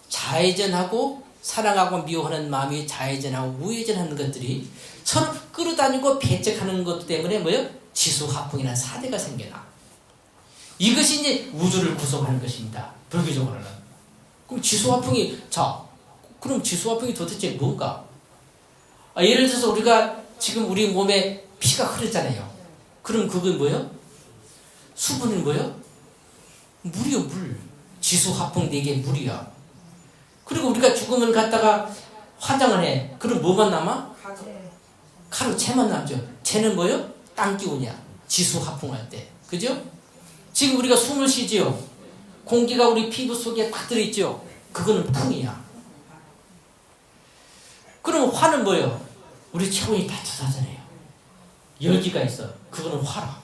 좌회전하고 사랑하고 미워하는 마음이 좌회전하고 우회전하는 것들이 서로 끌어다니고 배척하는 것 때문에 뭐예요? 지수화풍이라는 사대가 생겨나. 이것이 이제 우주를 구성하는 것입니다. 불교적으로는. 그럼 지수화풍이, 그럼 지수화풍이 도대체 뭔가? 예를 들어서 우리가 지금 우리 몸에 피가 흐르잖아요. 그럼 그건 뭐예요? 수분은 뭐예요? 물이요, 물. 지수화풍 4개 물이야. 그리고 우리가 죽으면 갖다가 화장을 해. 그럼 뭐만 남아? 가루, 채만 남죠. 채는 뭐예요? 땅 기운이야. 지수화풍할 때. 그죠? 지금 우리가 숨을 쉬지요. 공기가 우리 피부 속에 딱 들어있죠. 그거는 풍이야. 그럼 화는 뭐예요? 우리 체온이 따뜻하잖아요. 열기가 있어. 그거는 화라.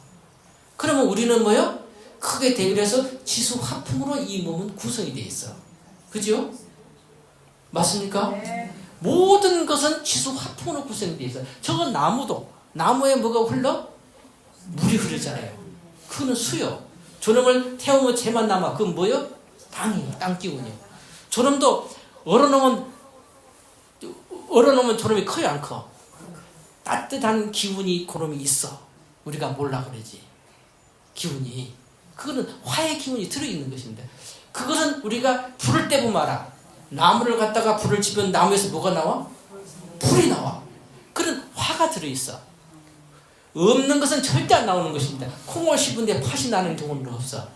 그러면 우리는 뭐예요? 크게 대비해서 지수화풍으로 이 몸은 구성이 되어 있어. 그죠? 맞습니까? 네. 모든 것은 지수화풍으로 구성이 되어 있어. 저건 나무에 뭐가 흘러? 물이 흐르잖아요. 그거는 수요. 저놈을 태우면 재만 남아. 그건 뭐예요? 땅이에요. 땅 기운이에요. 저놈도 얼어놓으면 저놈이 커요, 안 커? 따뜻한 기운이 그놈이 있어. 우리가 몰라 그러지. 기운이. 그거는 화의 기운이 들어있는 것입니다. 그것은 우리가 불을 떼보면 알아. 나무를 갖다가 불을 지면 나무에서 뭐가 나와? 불이 나와. 그런 화가 들어있어. 없는 것은 절대 안 나오는 것입니다. 콩을 씹은데 팥이 나는 경우는 없어.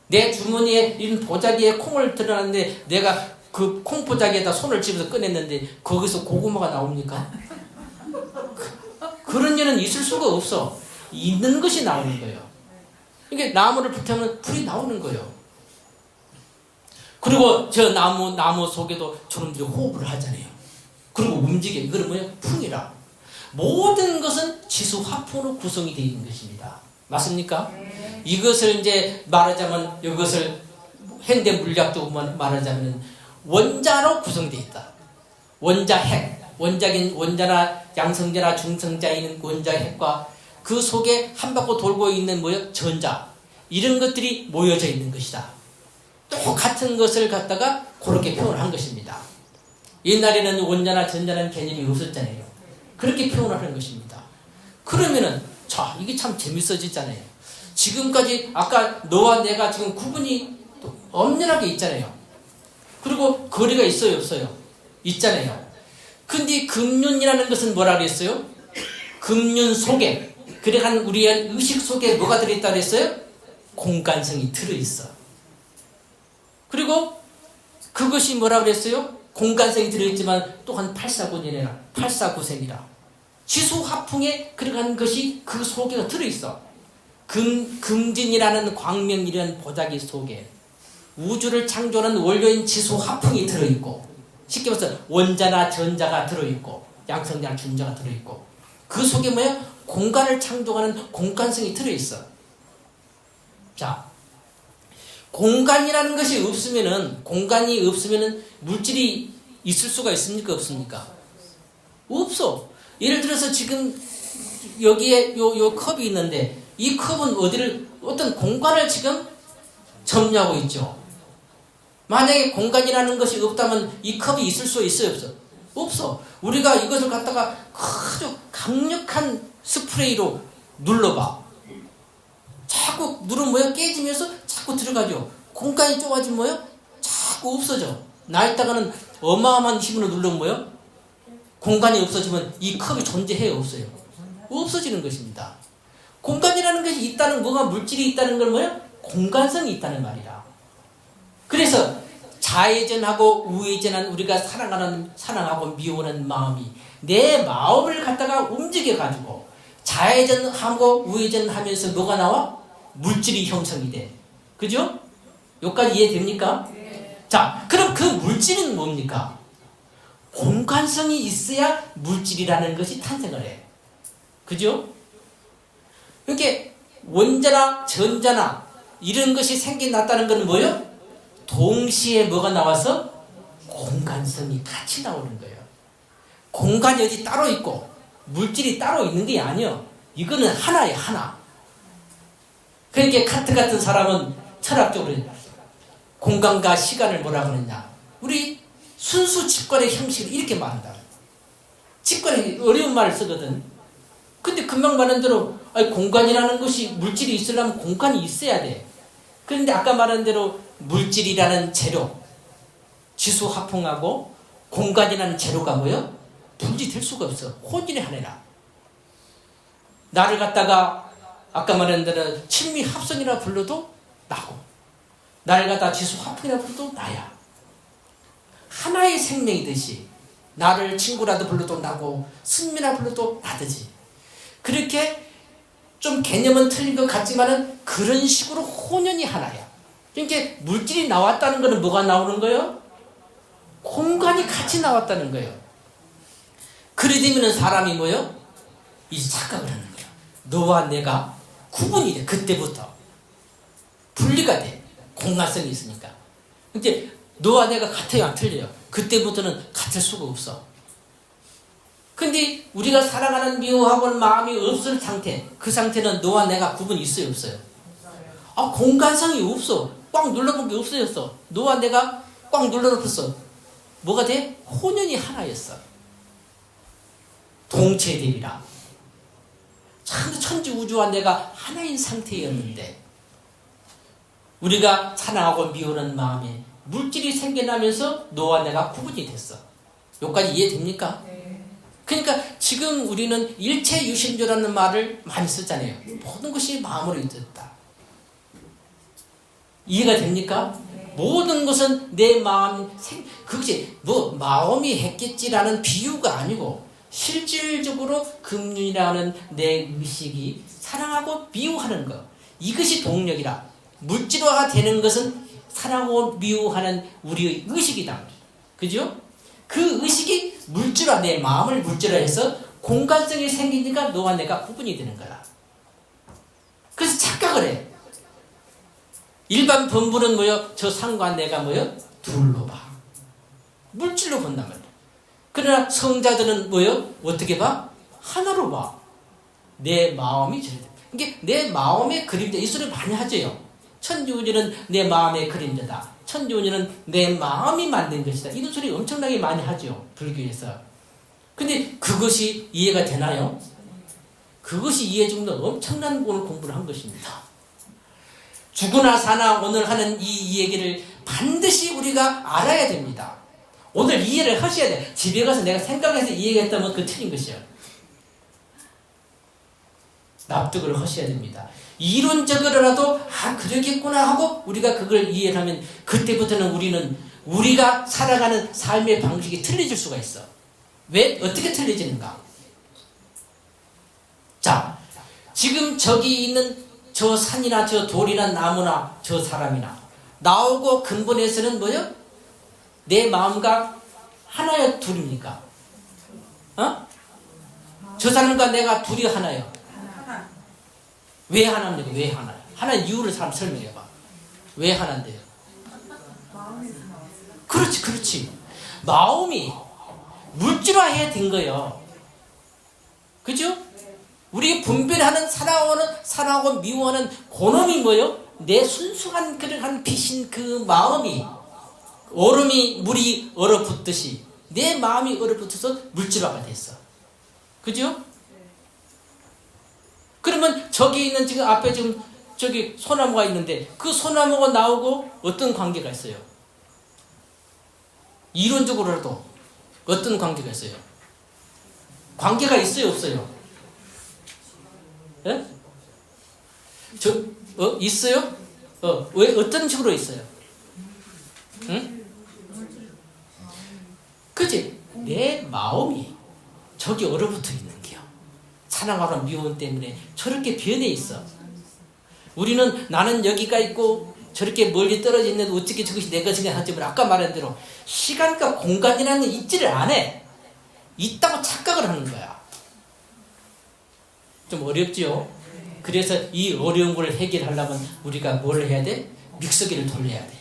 내 주머니에 이런 보자기에 콩을 들어놨는데 내가 그 콩보자기에다 손을 집어서 꺼냈는데 거기서 고구마가 나옵니까? 그런 일은 있을 수가 없어. 있는 것이 나오는 거예요. 이게 나무를 불태우면 불이 나오는 거예요. 그리고 저 나무 속에도 저놈들이 호흡을 하잖아요. 그리고 움직여. 이거는 뭐예요? 풍이라. 모든 것은 지수화풍으로 구성이 되어 있는 것입니다. 맞습니까? 이것을 이제 말하자면, 이것을 현대 물리학도 말하자면 원자로 구성되어 있다. 원자 핵. 원자나 양성자나 중성자인 원자 핵과 그 속에 한 바퀴 돌고 있는 뭐예요? 전자. 이런 것들이 모여져 있는 것이다. 똑같은 것을 갖다가 그렇게 표현을 한 것입니다. 옛날에는 원자나 전자라는 개념이 없었잖아요. 그렇게 표현을 하는 것입니다. 그러면은 이게 참 재밌어지잖아요. 지금까지 아까 너와 내가 지금 구분이 엄연하게 있잖아요. 그리고 거리가 있어요, 없어요? 있잖아요. 근데 금륜이라는 것은 뭐라 그랬어요? 금륜 속에, 그러한 우리의 의식 속에 뭐가 들어있다 그랬어요? 공간성이 들어있어. 그리고 그것이 뭐라 그랬어요? 공간성이 들어있지만 또한 849생이라. 지수화풍에 그러한 것이 그 속에 들어있어. 금진이라는 광명이라는 보자기 속에 우주를 창조하는 원료인 지수화풍이 들어있고, 쉽게 말해서 원자나 전자가 들어있고 양성자나 중자가 들어있고, 그 속에 뭐야? 공간을 창조하는 공간성이 들어있어. 자, 공간이 없으면은 물질이 있을 수가 있습니까? 없습니까? 없어. 예를 들어서 지금 여기에 요 컵이 있는데 이 컵은 어떤 공간을 지금 점유하고 있죠. 만약에 공간이라는 것이 없다면 이 컵이 있을 수 있어요, 없어? 없어. 우리가 이것을 갖다가 아주 강력한 스프레이로 눌러봐. 자꾸 누르면 뭐야? 깨지면서 자꾸 들어가죠. 공간이 좁아지면 뭐야? 자꾸 없어져. 나 있다가는 어마어마한 힘으로 누르면 뭐야? 공간이 없어지면 이 컵이 존재해요? 없어요? 없어지는 것입니다. 공간이라는 것이 있다는, 뭐가 물질이 있다는 건 뭐야? 공간성이 있다는 말이라. 그래서 자애전하고 우애전한 우리가 사랑하고 미워하는 마음이 내 마음을 갖다가 움직여가지고 자애전하고 우애전하면서 뭐가 나와? 물질이 형성이 돼. 그죠? 여기까지 이해됩니까? 네. 자, 그럼 그 물질은 뭡니까? 공간성이 있어야 물질이라는 것이 탄생을 해. 그죠? 이렇게 원자나 전자나 이런 것이 생겨났다는 건 뭐예요? 동시에 뭐가 나와서? 공간성이 같이 나오는 거예요. 공간이 어디 따로 있고 물질이 따로 있는 게 아니에요. 이거는 하나예요, 하나. 그러니까 카트 같은 사람은 철학적으로 공간과 시간을 뭐라 그러냐? 우리 순수 직관의 형식을 이렇게 말한다. 직관이 어려운 말을 쓰거든. 근데 금방 말한 대로 공간이라는 것이 물질이 있으려면 공간이 있어야 돼. 그런데 아까 말한 대로 물질이라는 재료, 지수화풍하고 공간이라는 재료가 뭐예요? 분리될 수가 없어. 혼인의 하나라. 나를 갖다가 아까 말한 대로 친미합성이라 불러도 나고, 나를 갖다가 지수화풍이라 불러도 나야. 하나의 생명이듯이 나를 친구라도 불러도 나고 승미라 불러도 나듯이, 그렇게 좀 개념은 틀린 것 같지만은 그런 식으로 혼연이 하나야. 그러니까 물질이 나왔다는 것은 뭐가 나오는 거예요? 공간이 같이 나왔다는 거예요. 그래 되면 사람이 뭐예요? 이제 착각을 하는 거예요. 너와 내가 구분이 돼. 그때부터 분리가 돼. 공간성이 있으니까. 근데 너와 내가 같아요, 안 틀려요? 그때부터는 같을 수가 없어. 근데 우리가 사랑하는 미워하고는 마음이 없을 상태, 그 상태는 너와 내가 구분이 있어요, 없어요? 공간성이 없어. 꽉 눌러본 게 없어졌어. 너와 내가 꽉 눌러놓았어. 뭐가 돼? 혼연이 하나였어. 동체되리라. 참 천지 우주와 내가 하나인 상태였는데, 우리가 사랑하고 미워하는 마음에 물질이 생겨나면서 너와 내가 구분이 됐어. 여기까지 이해됩니까? 네. 그러니까 지금 우리는 일체 유심조라는 말을 많이 쓰잖아요. 모든 것이 마음으로 이루어졌다. 이해가 됩니까? 네. 모든 것은 내 마음, 그것이 뭐 마음이 했겠지라는 비유가 아니고 실질적으로 금륜이라는 내 의식이 사랑하고 미워하는 것, 이것이 동력이라. 물질화가 되는 것은 사랑하고 미워하는 우리의 의식이다. 그죠? 그 의식이 물질화, 내 마음을 물질화해서 공간성이 생기니까 너와 내가 구분이 되는 거라. 그래서 착각을 해. 일반 범부는 뭐요? 저 상과 내가 뭐요? 둘로 봐. 물질로 본단 말이야. 그러나 성자들은 뭐요? 어떻게 봐? 하나로 봐. 내 마음이 저래. 이게 내 마음의 그림자, 이 소리 많이 하죠. 천지우주는 내 마음의 그림자다. 천지우주는 내 마음이 만든 것이다. 이런 소리 엄청나게 많이 하죠, 불교에서. 근데 그것이 이해가 되나요? 그것이 이해해주면 엄청난 오늘 공부를 한 것입니다. 죽으나 사나 오늘 하는 이 얘기를 반드시 우리가 알아야 됩니다. 오늘 이해를 하셔야 돼. 집에 가서 내가 생각해서 이해했다면 그 틀린 것이요. 납득을 하셔야 됩니다. 이론적으로라도 그러겠구나 하고 우리가 그걸 이해하면 그때부터는 우리가 살아가는 삶의 방식이 틀려질 수가 있어. 왜? 어떻게 틀려지는가? 자, 지금 저기 있는 저 산이나 저 돌이나 나무나 저 사람이나 나오고 근본에서는 뭐요? 내 마음과 하나야, 둘입니까? 저 사람과 내가 둘이 하나요. 하나. 왜 하나입니까? 왜 하나? 하나의 이유를 설명해봐. 왜 하나인데요? 마음에서 나왔어요. 그렇지. 마음이 물질화해야 된 거예요. 그죠? 우리 분별하는 사랑하고 미워하는 그놈이 뭐예요? 내 순수한 그런 빛인 그 마음이 물이 얼어붙듯이 내 마음이 얼어붙어서 물질화가 됐어. 그죠? 그러면 저기 있는 지금 앞에 지금 저기 소나무가 있는데 그 소나무가 나오고 어떤 관계가 있어요? 이론적으로라도 어떤 관계가 있어요? 관계가 있어요, 없어요? 예? 있어요? 왜 어떤 식으로 있어요? 응? 그치? 내 마음이 저기 얼어붙어 있는 게요. 사랑하는 미움 때문에 저렇게 변해 있어. 우리는 나는 여기가 있고 저렇게 멀리 떨어져 있는데 어떻게 저것이 내 것이냐 하지만 아까 말한 대로 시간과 공간이라는 게 있지를 않아. 있다고 착각을 하는 거야. 좀 어렵죠? 그래서 이 어려운 걸 해결하려면 우리가 뭘 해야 돼? 믹서기를 돌려야 돼.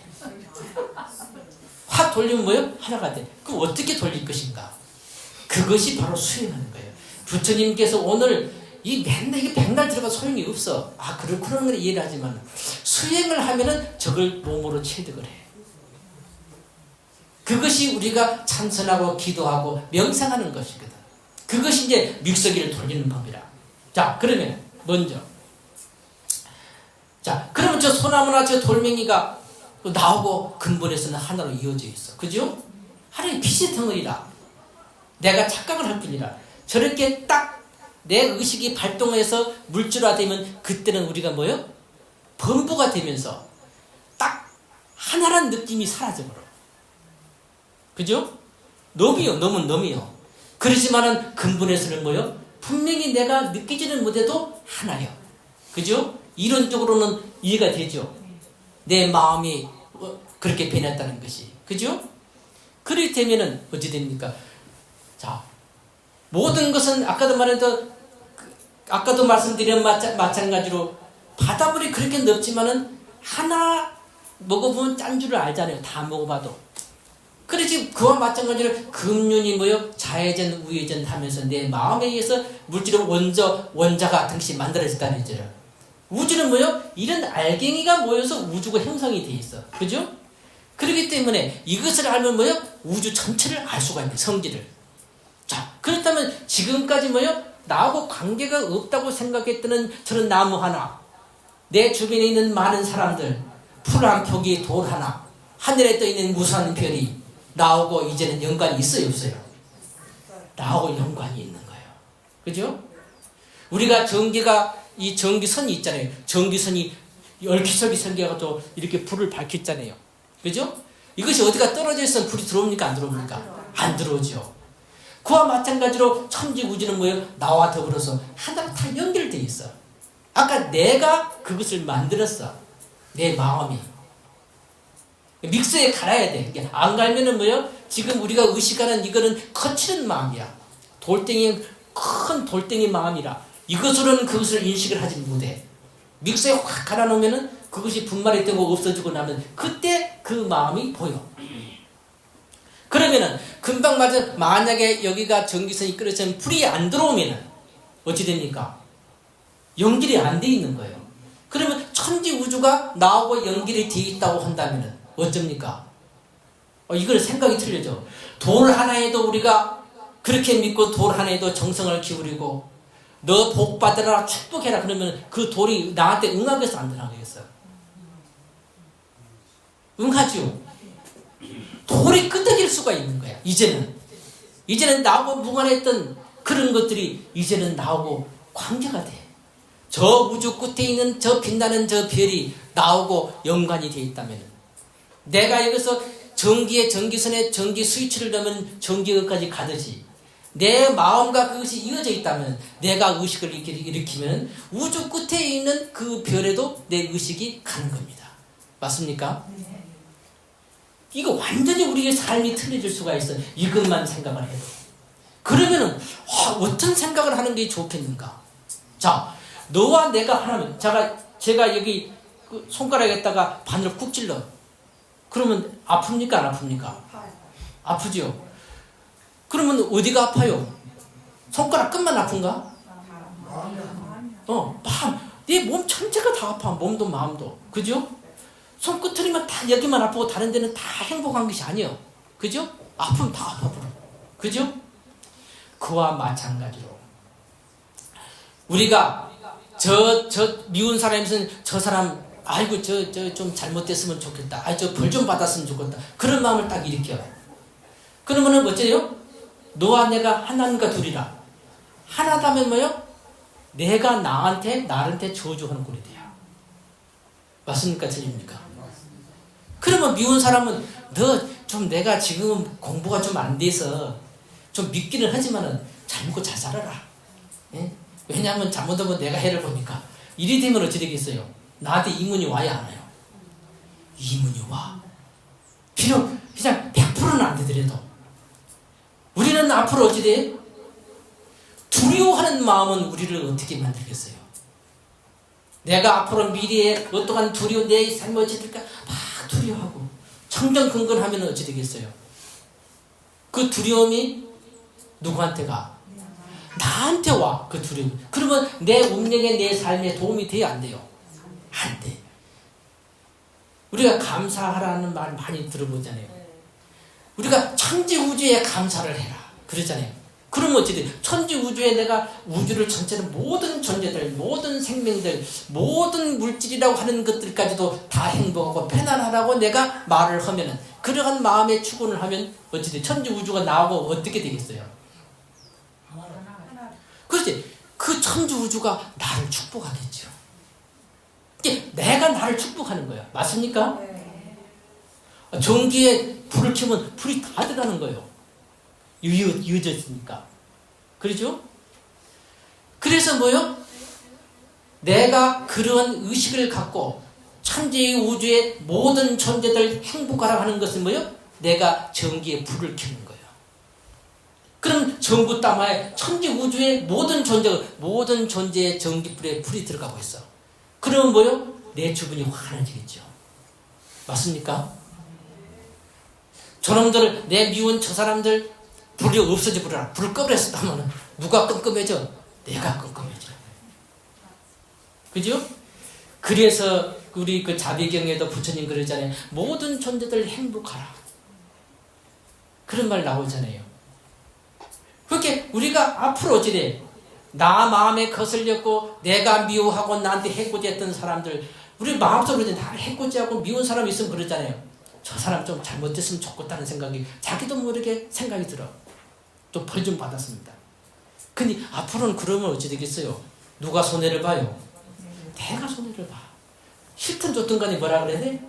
확 돌리면 뭐요? 하나가 돼. 그럼 어떻게 돌릴 것인가? 그것이 바로 수행하는 거예요. 부처님께서 오늘 이 맨날 이게 백날 들어가 소용이 없어. 그런 걸 이해를 하지만 수행을 하면은 저걸 몸으로 체득을 해. 그것이 우리가 참선하고 기도하고 명상하는 것이거든. 그것이 이제 믹서기를 돌리는 법이라. 자, 그러면 먼저 그러면 저 소나무나 저 돌멩이가 나오고 근본에서는 하나로 이어져 있어. 그죠? 하나의 빛의 덩어리라. 내가 착각을 할 뿐이라. 저렇게 딱 내 의식이 발동해서 물질화되면 그때는 우리가 뭐요? 범부가 되면서 딱 하나란 느낌이 사라져버려. 그죠? 너무 너무요. 그렇지만은 근본에서는 뭐요? 분명히 내가 느끼지는 못해도 하나요. 그죠? 이론적으로는 이해가 되죠. 내 마음이 그렇게 변했다는 것이. 그죠? 그렇게 되면은 어찌 됩니까? 자, 모든 것은 아까도 말씀드린 마찬가지로 바닷물이 그렇게 넓지만은 하나 먹어보면 짠 줄을 알잖아요. 다 먹어봐도. 그렇지 그와 마찬가지로 금륜이 뭐요? 자회전 우회전 하면서 내 마음에 의해서 물질의 원자가 등시 만들어졌다는 얘기죠. 우주는 뭐요? 이런 알갱이가 모여서 우주가 형성이 돼 있어. 그죠? 그렇기 때문에 이것을 알면 뭐요? 우주 전체를 알 수가 있는 성질을. 자, 그렇다면 지금까지 뭐요? 나하고 관계가 없다고 생각했던 저런 나무 하나, 내 주변에 있는 많은 사람들, 풀 한 폭이 돌 하나, 하늘에 떠 있는 무수한 별이 나하고 이제는 연관이 있어요, 없어요? 나하고 연관이 있는 거예요. 그죠? 우리가 이 전기선이 있잖아요. 전기선이 얽히설기 설계가지고 이렇게 불을 밝혔잖아요. 그죠? 이것이 어디가 떨어져 있으면 불이 들어옵니까? 안 들어옵니까? 안 들어오죠. 그와 마찬가지로 천지우주는 뭐예요? 나와 더불어서 하나로 다 연결되어 있어. 아까 내가 그것을 만들었어. 내 마음이. 믹서에 갈아야 돼. 안 갈면은 뭐예요? 지금 우리가 의식하는 이거는 거칠은 마음이야. 큰 돌덩이 마음이라. 이것으로는 그것을 인식을 하지 못해. 믹서에 확 갈아놓으면은 그것이 분말이 되고 없어지고 나면 그때 그 마음이 보여. 그러면은 금방 만약에 여기가 전기선이 끊어지면 불이 안 들어오면은 어찌 됩니까? 연결이 안 돼 있는 거예요. 그러면 천지 우주가 나하고 연결이 돼 있다고 한다면은 어쩝니까? 이걸 생각이 틀려져. 돌 하나에도 우리가 그렇게 믿고 돌 하나에도 정성을 기울이고 너 복 받으라 축복해라 그러면 그 돌이 나한테 응하겠어 안 응하겠어? 응하죠. 돌이 끄덕일 수가 있는 거야. 이제는 나하고 무관했던 그런 것들이 이제는 나하고 관계가 돼. 저 우주 끝에 있는 저 빛나는 저 별이 나하고 연관이 돼 있다면 내가 여기서 전기선에 전기 스위치를 넣으면 전기까지 가듯이 내 마음과 그것이 이어져 있다면 내가 의식을 일으키면 우주 끝에 있는 그 별에도 내 의식이 가는 겁니다. 맞습니까? 이거 완전히 우리의 삶이 틀려질 수가 있어. 이것만 생각을 해도. 그러면은 어떤 생각을 하는 게 좋겠는가? 자, 너와 내가 하나면 제가 여기 그 손가락에다가 바늘을 쿡 찔러. 그러면 아픕니까 안 아픕니까? 아프죠. 그러면 어디가 아파요? 손가락 끝만 아픈가? 네 몸 전체가 다 아파. 몸도 마음도. 그죠? 손끝으로만 다 여기만 아프고 다른 데는 다 행복한 것이 아니에요. 그죠? 아프면 다 아파버려. 그죠? 그와 마찬가지로 우리가 저 미운 사람이 무슨 저 사람 아이고 저 좀 잘못됐으면 좋겠다. 아이 저 벌 좀 받았으면 좋겠다. 그런 마음을 딱 일으켜요. 그러면은 어째요? 너와 내가 하나님과 둘이라. 하나다면 뭐요? 내가 나한테 저주하는 꼴이 돼요. 맞습니까? 틀립니까? 그러면 미운 사람은 너 좀 내가 지금 공부가 좀 안 돼서 좀 믿기는 하지만은 잘 먹고 잘 살아라. 예? 왜냐하면 잘못하면 내가 해를 보니까 이리 되면 어찌 되겠어요? 나한테 이문이 와야 안 와요? 이문이 와. 비록 그냥 100%는 안 되더라도 우리는 앞으로 어찌 돼? 두려워하는 마음은 우리를 어떻게 만들겠어요? 내가 앞으로 미래에 어떠한 두려워 내 삶이 어찌 될까 막 두려워하고 청정근근하면 어찌 되겠어요? 그 두려움이 누구한테 가? 나한테 와. 그 두려움. 그러면 내 운명에 내 삶에 도움이 돼야 안 돼요? 안 돼. 우리가 감사하라는 말 많이 들어보잖아요. 우리가 천지우주에 감사를 해라 그러잖아요. 그러면 어찌 돼? 천지우주에 내가 우주를 전체를 모든 존재들, 모든 생명들, 모든 물질이라고 하는 것들까지도 다 행복하고 편안하라고 내가 말을 하면은 그러한 마음의 추구를 하면 어찌 돼? 천지우주가 나오고 어떻게 되겠어요? 그렇지? 그 천지우주가 나를 축복하겠죠. 이게 내가 나를 축복하는 거야. 맞습니까? 전기에 불을 켜면 불이 다 들어가는 거예요. 유해졌으니까. 그렇죠? 그래서 뭐요? 내가 그런 의식을 갖고 천지 우주의 모든 존재들 행복하라고 하는 것은 뭐요? 내가 전기에 불을 켜는 거예요. 그럼 전구 따마에 천지 우주의 모든 존재의 전기불에 불이 들어가고 있어. 그러면 뭐요? 내 주변이 환해지겠죠. 맞습니까? 저놈들, 내 미운 저 사람들 불이 없어져 버려라. 불을 꺼버렸어 하면은 누가 끔끔해져? 내가 끔끔해져. 그죠? 그래서 우리 그 자비경에도 부처님 그러잖아요. 모든 존재들 행복하라. 그런 말 나오잖아요. 그렇게 우리가 앞으로 어찌돼? 나 마음에 거슬렸고 내가 미워하고 나한테 해코지했던 사람들 우리 마음속으로 나를 해코지하고 미운 사람 있으면 그러잖아요. 저 사람 좀 잘못됐으면 좋겠다는 생각이 자기도 모르게 생각이 들어. 좀 벌 좀 받았습니다. 근데 앞으로는 그러면 어찌 되겠어요? 누가 손해를 봐요? 내가 손해를 봐. 싫든 좋든 간에 뭐라 그래야 돼?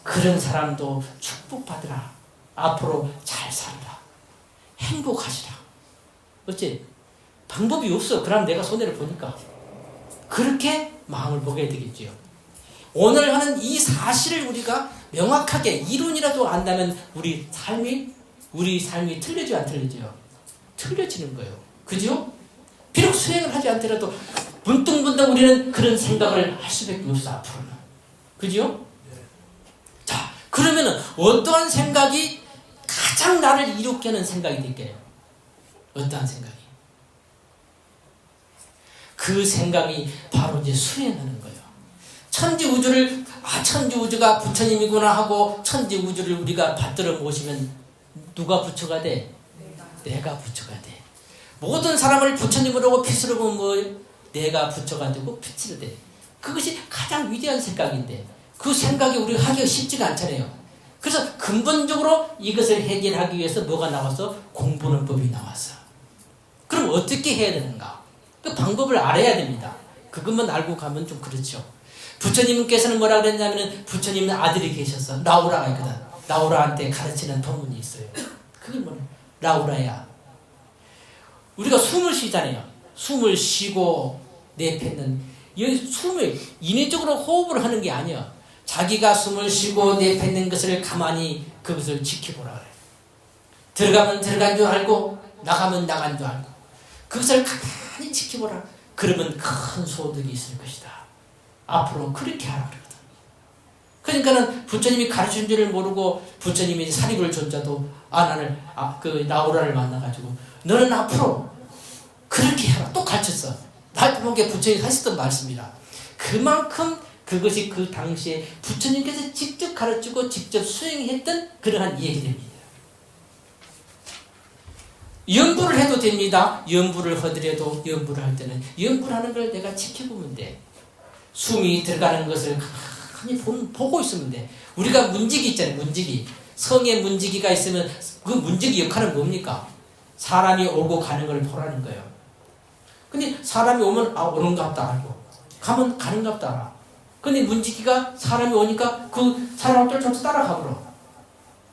그런 사람도 축복받으라. 앞으로 잘 살라. 행복하시라. 어째? 방법이 없어. 그럼 내가 손해를 보니까. 그렇게 마음을 먹어야 되겠지요. 오늘 하는 이 사실을 우리가 명확하게 이론이라도 안다면 우리 삶이 틀려져요, 안 틀려져요? 틀려지는 거예요. 그죠? 비록 수행을 하지 않더라도 문득문득 우리는 그런 생각을 할 수밖에 없어, 앞으로는. 그죠? 자, 그러면은 어떠한 생각이 가장 나를 이롭게 하는 생각이 될까요? 어떠한 생각이? 그 생각이 바로 이제 수행하는 거예요. 천지우주가 부처님이구나 하고 천지우주를 우리가 받들어 모시면 누가 부처가 돼? 내가 부처가 돼. 모든 사람을 부처님으로 하고 빛으로 보면 뭐예요? 내가 부처가 되고 빛으로 돼. 그것이 가장 위대한 생각인데 그 생각이 우리가 하기가 쉽지가 않잖아요. 그래서 근본적으로 이것을 해결하기 위해서 뭐가 나와서 공부는 법이 나왔어. 그럼 어떻게 해야 되는가? 그 방법을 알아야 됩니다. 그것만 알고 가면 좀 그렇죠. 부처님께서는 뭐라 그랬냐면 부처님은 아들이 계셔서 라우라가 있거든. 라우라한테 가르치는 법문이 있어요. 그게 뭐냐? 라우라야. 우리가 숨을 쉬잖아요. 숨을 쉬고 내뱉는 이 숨을 인위적으로 호흡을 하는 게 아니야. 자기가 숨을 쉬고 내뱉는 것을 가만히 그것을 지켜보라 그래. 들어가면 들어간 줄 알고 나가면 나간 줄 알고 그것을 가만히 지켜보라. 그러면 큰 소득이 있을 것이다. 앞으로 그렇게 하라 그러거든. 그러니까는 부처님이 가르친 줄을 모르고 부처님이 사립을 존자도 그 나우라를 만나가지고 너는 앞으로 그렇게 해라. 또 가르쳤어. 날 보게 부처님이 하셨던 말씀이라. 그만큼 그것이 그 당시에 부처님께서 직접 가르치고 직접 수행했던 그러한 얘기들입니다. 연부를 해도 됩니다. 연부를 하더라도 연부를 할 때는 연부를 하는 걸 내가 지켜보면 돼. 숨이 들어가는 것을 가만히 보고 있으면 돼. 우리가 문지기 있잖아요. 문지기. 성에 문지기가 있으면 그 문지기 역할은 뭡니까? 사람이 오고 가는 걸 보라는 거예요. 근데 사람이 오면 오는 것 같다 알고 가면 가는 것 같다 알아. 근데 문지기가 사람이 오니까 그 사람을 쫓아서 따라가버려.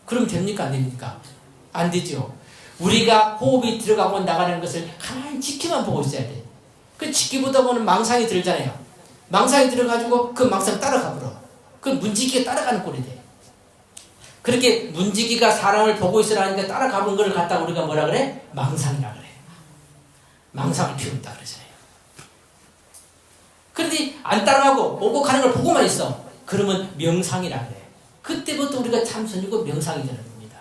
그럼 됩니까? 안 됩니까? 안 되죠. 우리가 호흡이 들어가고 나가는 것을 가만히 지켜만 보고 있어야 돼. 그 지켜보다 보면 망상이 들잖아요. 망상이 들어가지고 그 망상 따라가버려. 그 문지기가 따라가는 꼴이 돼. 그렇게 문지기가 사람을 보고 있으라니까 따라가본 걸 갖다가 우리가 뭐라 그래? 망상이라 그래. 망상을 피운다 그러잖아요. 그런데 안 따라가고 오고 가는 걸 보고만 있어. 그러면 명상이라 그래. 그때부터 우리가 참선이고 명상이 되는 겁니다.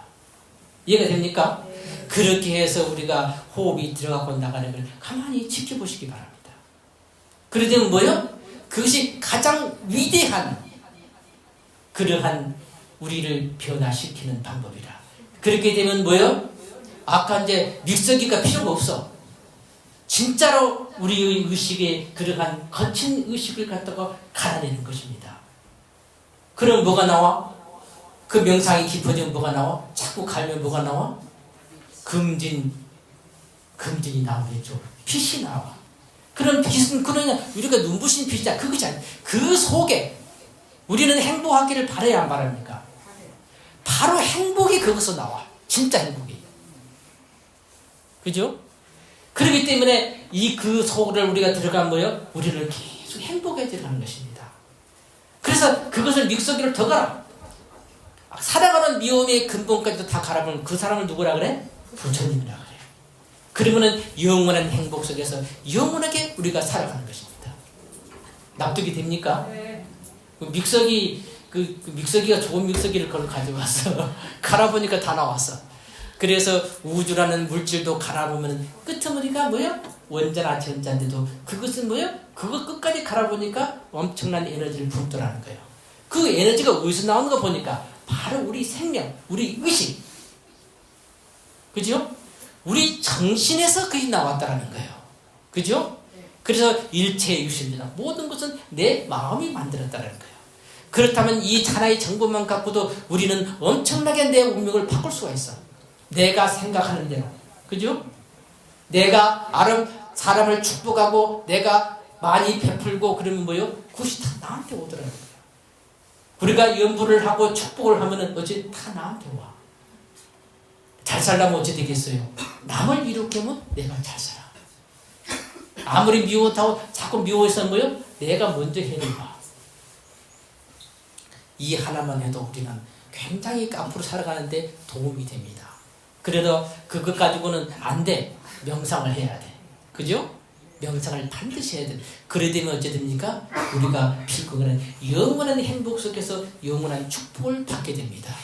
이해가 됩니까? 그렇게 해서 우리가 호흡이 들어가고 나가는 걸 가만히 지켜보시기 바랍니다. 그러면 뭐요? 그것이 가장 위대한 그러한 우리를 변화시키는 방법이라. 그렇게 되면 뭐요? 아까 이제 믹서기가 필요가 없어. 진짜로 우리의 의식에 그러한 거친 의식을 갖다가 갈아내는 것입니다. 그럼 뭐가 나와? 그 명상이 깊어지면 뭐가 나와? 자꾸 갈면 뭐가 나와? 금진이 나오겠죠. 빛이 나와. 그런 빛은 그러냐 우리가 눈부신 빛이야. 그것이 아니야. 그 속에 우리는 행복하기를 바라야 안 바랍니까? 바로 행복이 거기서 나와. 진짜 행복이. 그죠? 그렇기 때문에 이 그 속을 우리가 들어간 뭐예요? 우리를 계속 행복해지게 하는 것입니다. 그래서 그것을 믹서기를 더 갈아. 살아가는 미움의 근본까지도 다 갈아보면 그 사람을 누구라 그래? 부처님이라 그래. 그러면은 영원한 행복 속에서 영원하게 우리가 살아가는 것입니다. 납득이 됩니까? 네. 믹서기가 좋은 믹서기를 그걸 가져왔어. 갈아보니까 다 나왔어. 그래서 우주라는 물질도 갈아보면 끄트머리가 뭐야? 원자나 전자인데도 그것은 뭐야? 그거 끝까지 갈아보니까 엄청난 에너지를 붓더라는 거예요. 그 에너지가 어디서 나오는 거 보니까 바로 우리 생명, 우리 의식. 그죠? 우리 정신에서 그게 나왔다라는 거예요. 그죠? 그래서 일체 유심이다. 모든 것은 내 마음이 만들었다는 거예요. 그렇다면 이 하나의 정보만 갖고도 우리는 엄청나게 내 운명을 바꿀 수가 있어. 내가 생각하는 대로. 그죠? 내가 사람을 축복하고 내가 많이 베풀고 그러면 뭐요? 그것이 다 나한테 오더라는 거예요. 우리가 연부를 하고 축복을 하면은 어째 다 나한테 와. 잘 살려면 어째 되겠어요? 남을 이롭게 하면 내가 잘 살아. 아무리 미워하고 자꾸 미워해서 뭐요? 내가 먼저 해는 봐. 이 하나만 해도 우리는 굉장히 앞으로 살아가는데 도움이 됩니다. 그래도 그것 가지고는 안 돼. 명상을 해야 돼. 그죠? 명상을 반드시 해야 돼. 그래 되면 어째 됩니까? 우리가 필요한 영원한 행복 속에서 영원한 축복을 받게 됩니다.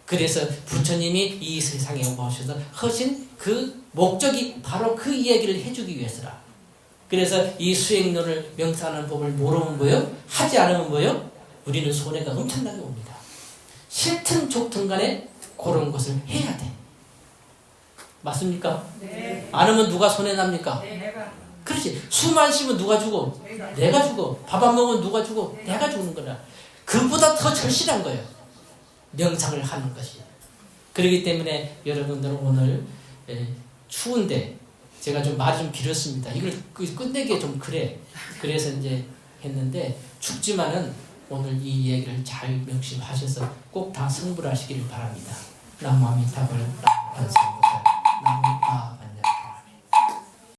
그래서 부처님이 이 세상에 오셔서 하신 그 목적이 바로 그 이야기를 해주기 위해서라. 그래서 이 수행론을 명상하는 법을 모르면 뭐요? 하지 않으면 뭐요? 우리는 손해가 엄청나게 옵니다. 싫든 좋든 간에 그런 것을 해야 돼. 맞습니까? 네. 안 하면 누가 손해납니까? 내가. 그렇지. 숨 안 쉬면 누가 죽어? 내가 죽어. 밥 안 먹으면 누가 죽어? 내가 죽는 거라. 그보다 더 절실한 거예요. 명상을 하는 것이. 그렇기 때문에 여러분들은 오늘 추운데 제가 좀 말이 좀 길었습니다. 이걸 끝내기 좀 그래. 그래서 이제 했는데 춥지만은 오늘 이 얘기를 잘 명심하셔서 꼭 다 성불하시기를 바랍니다. 남무아미타불.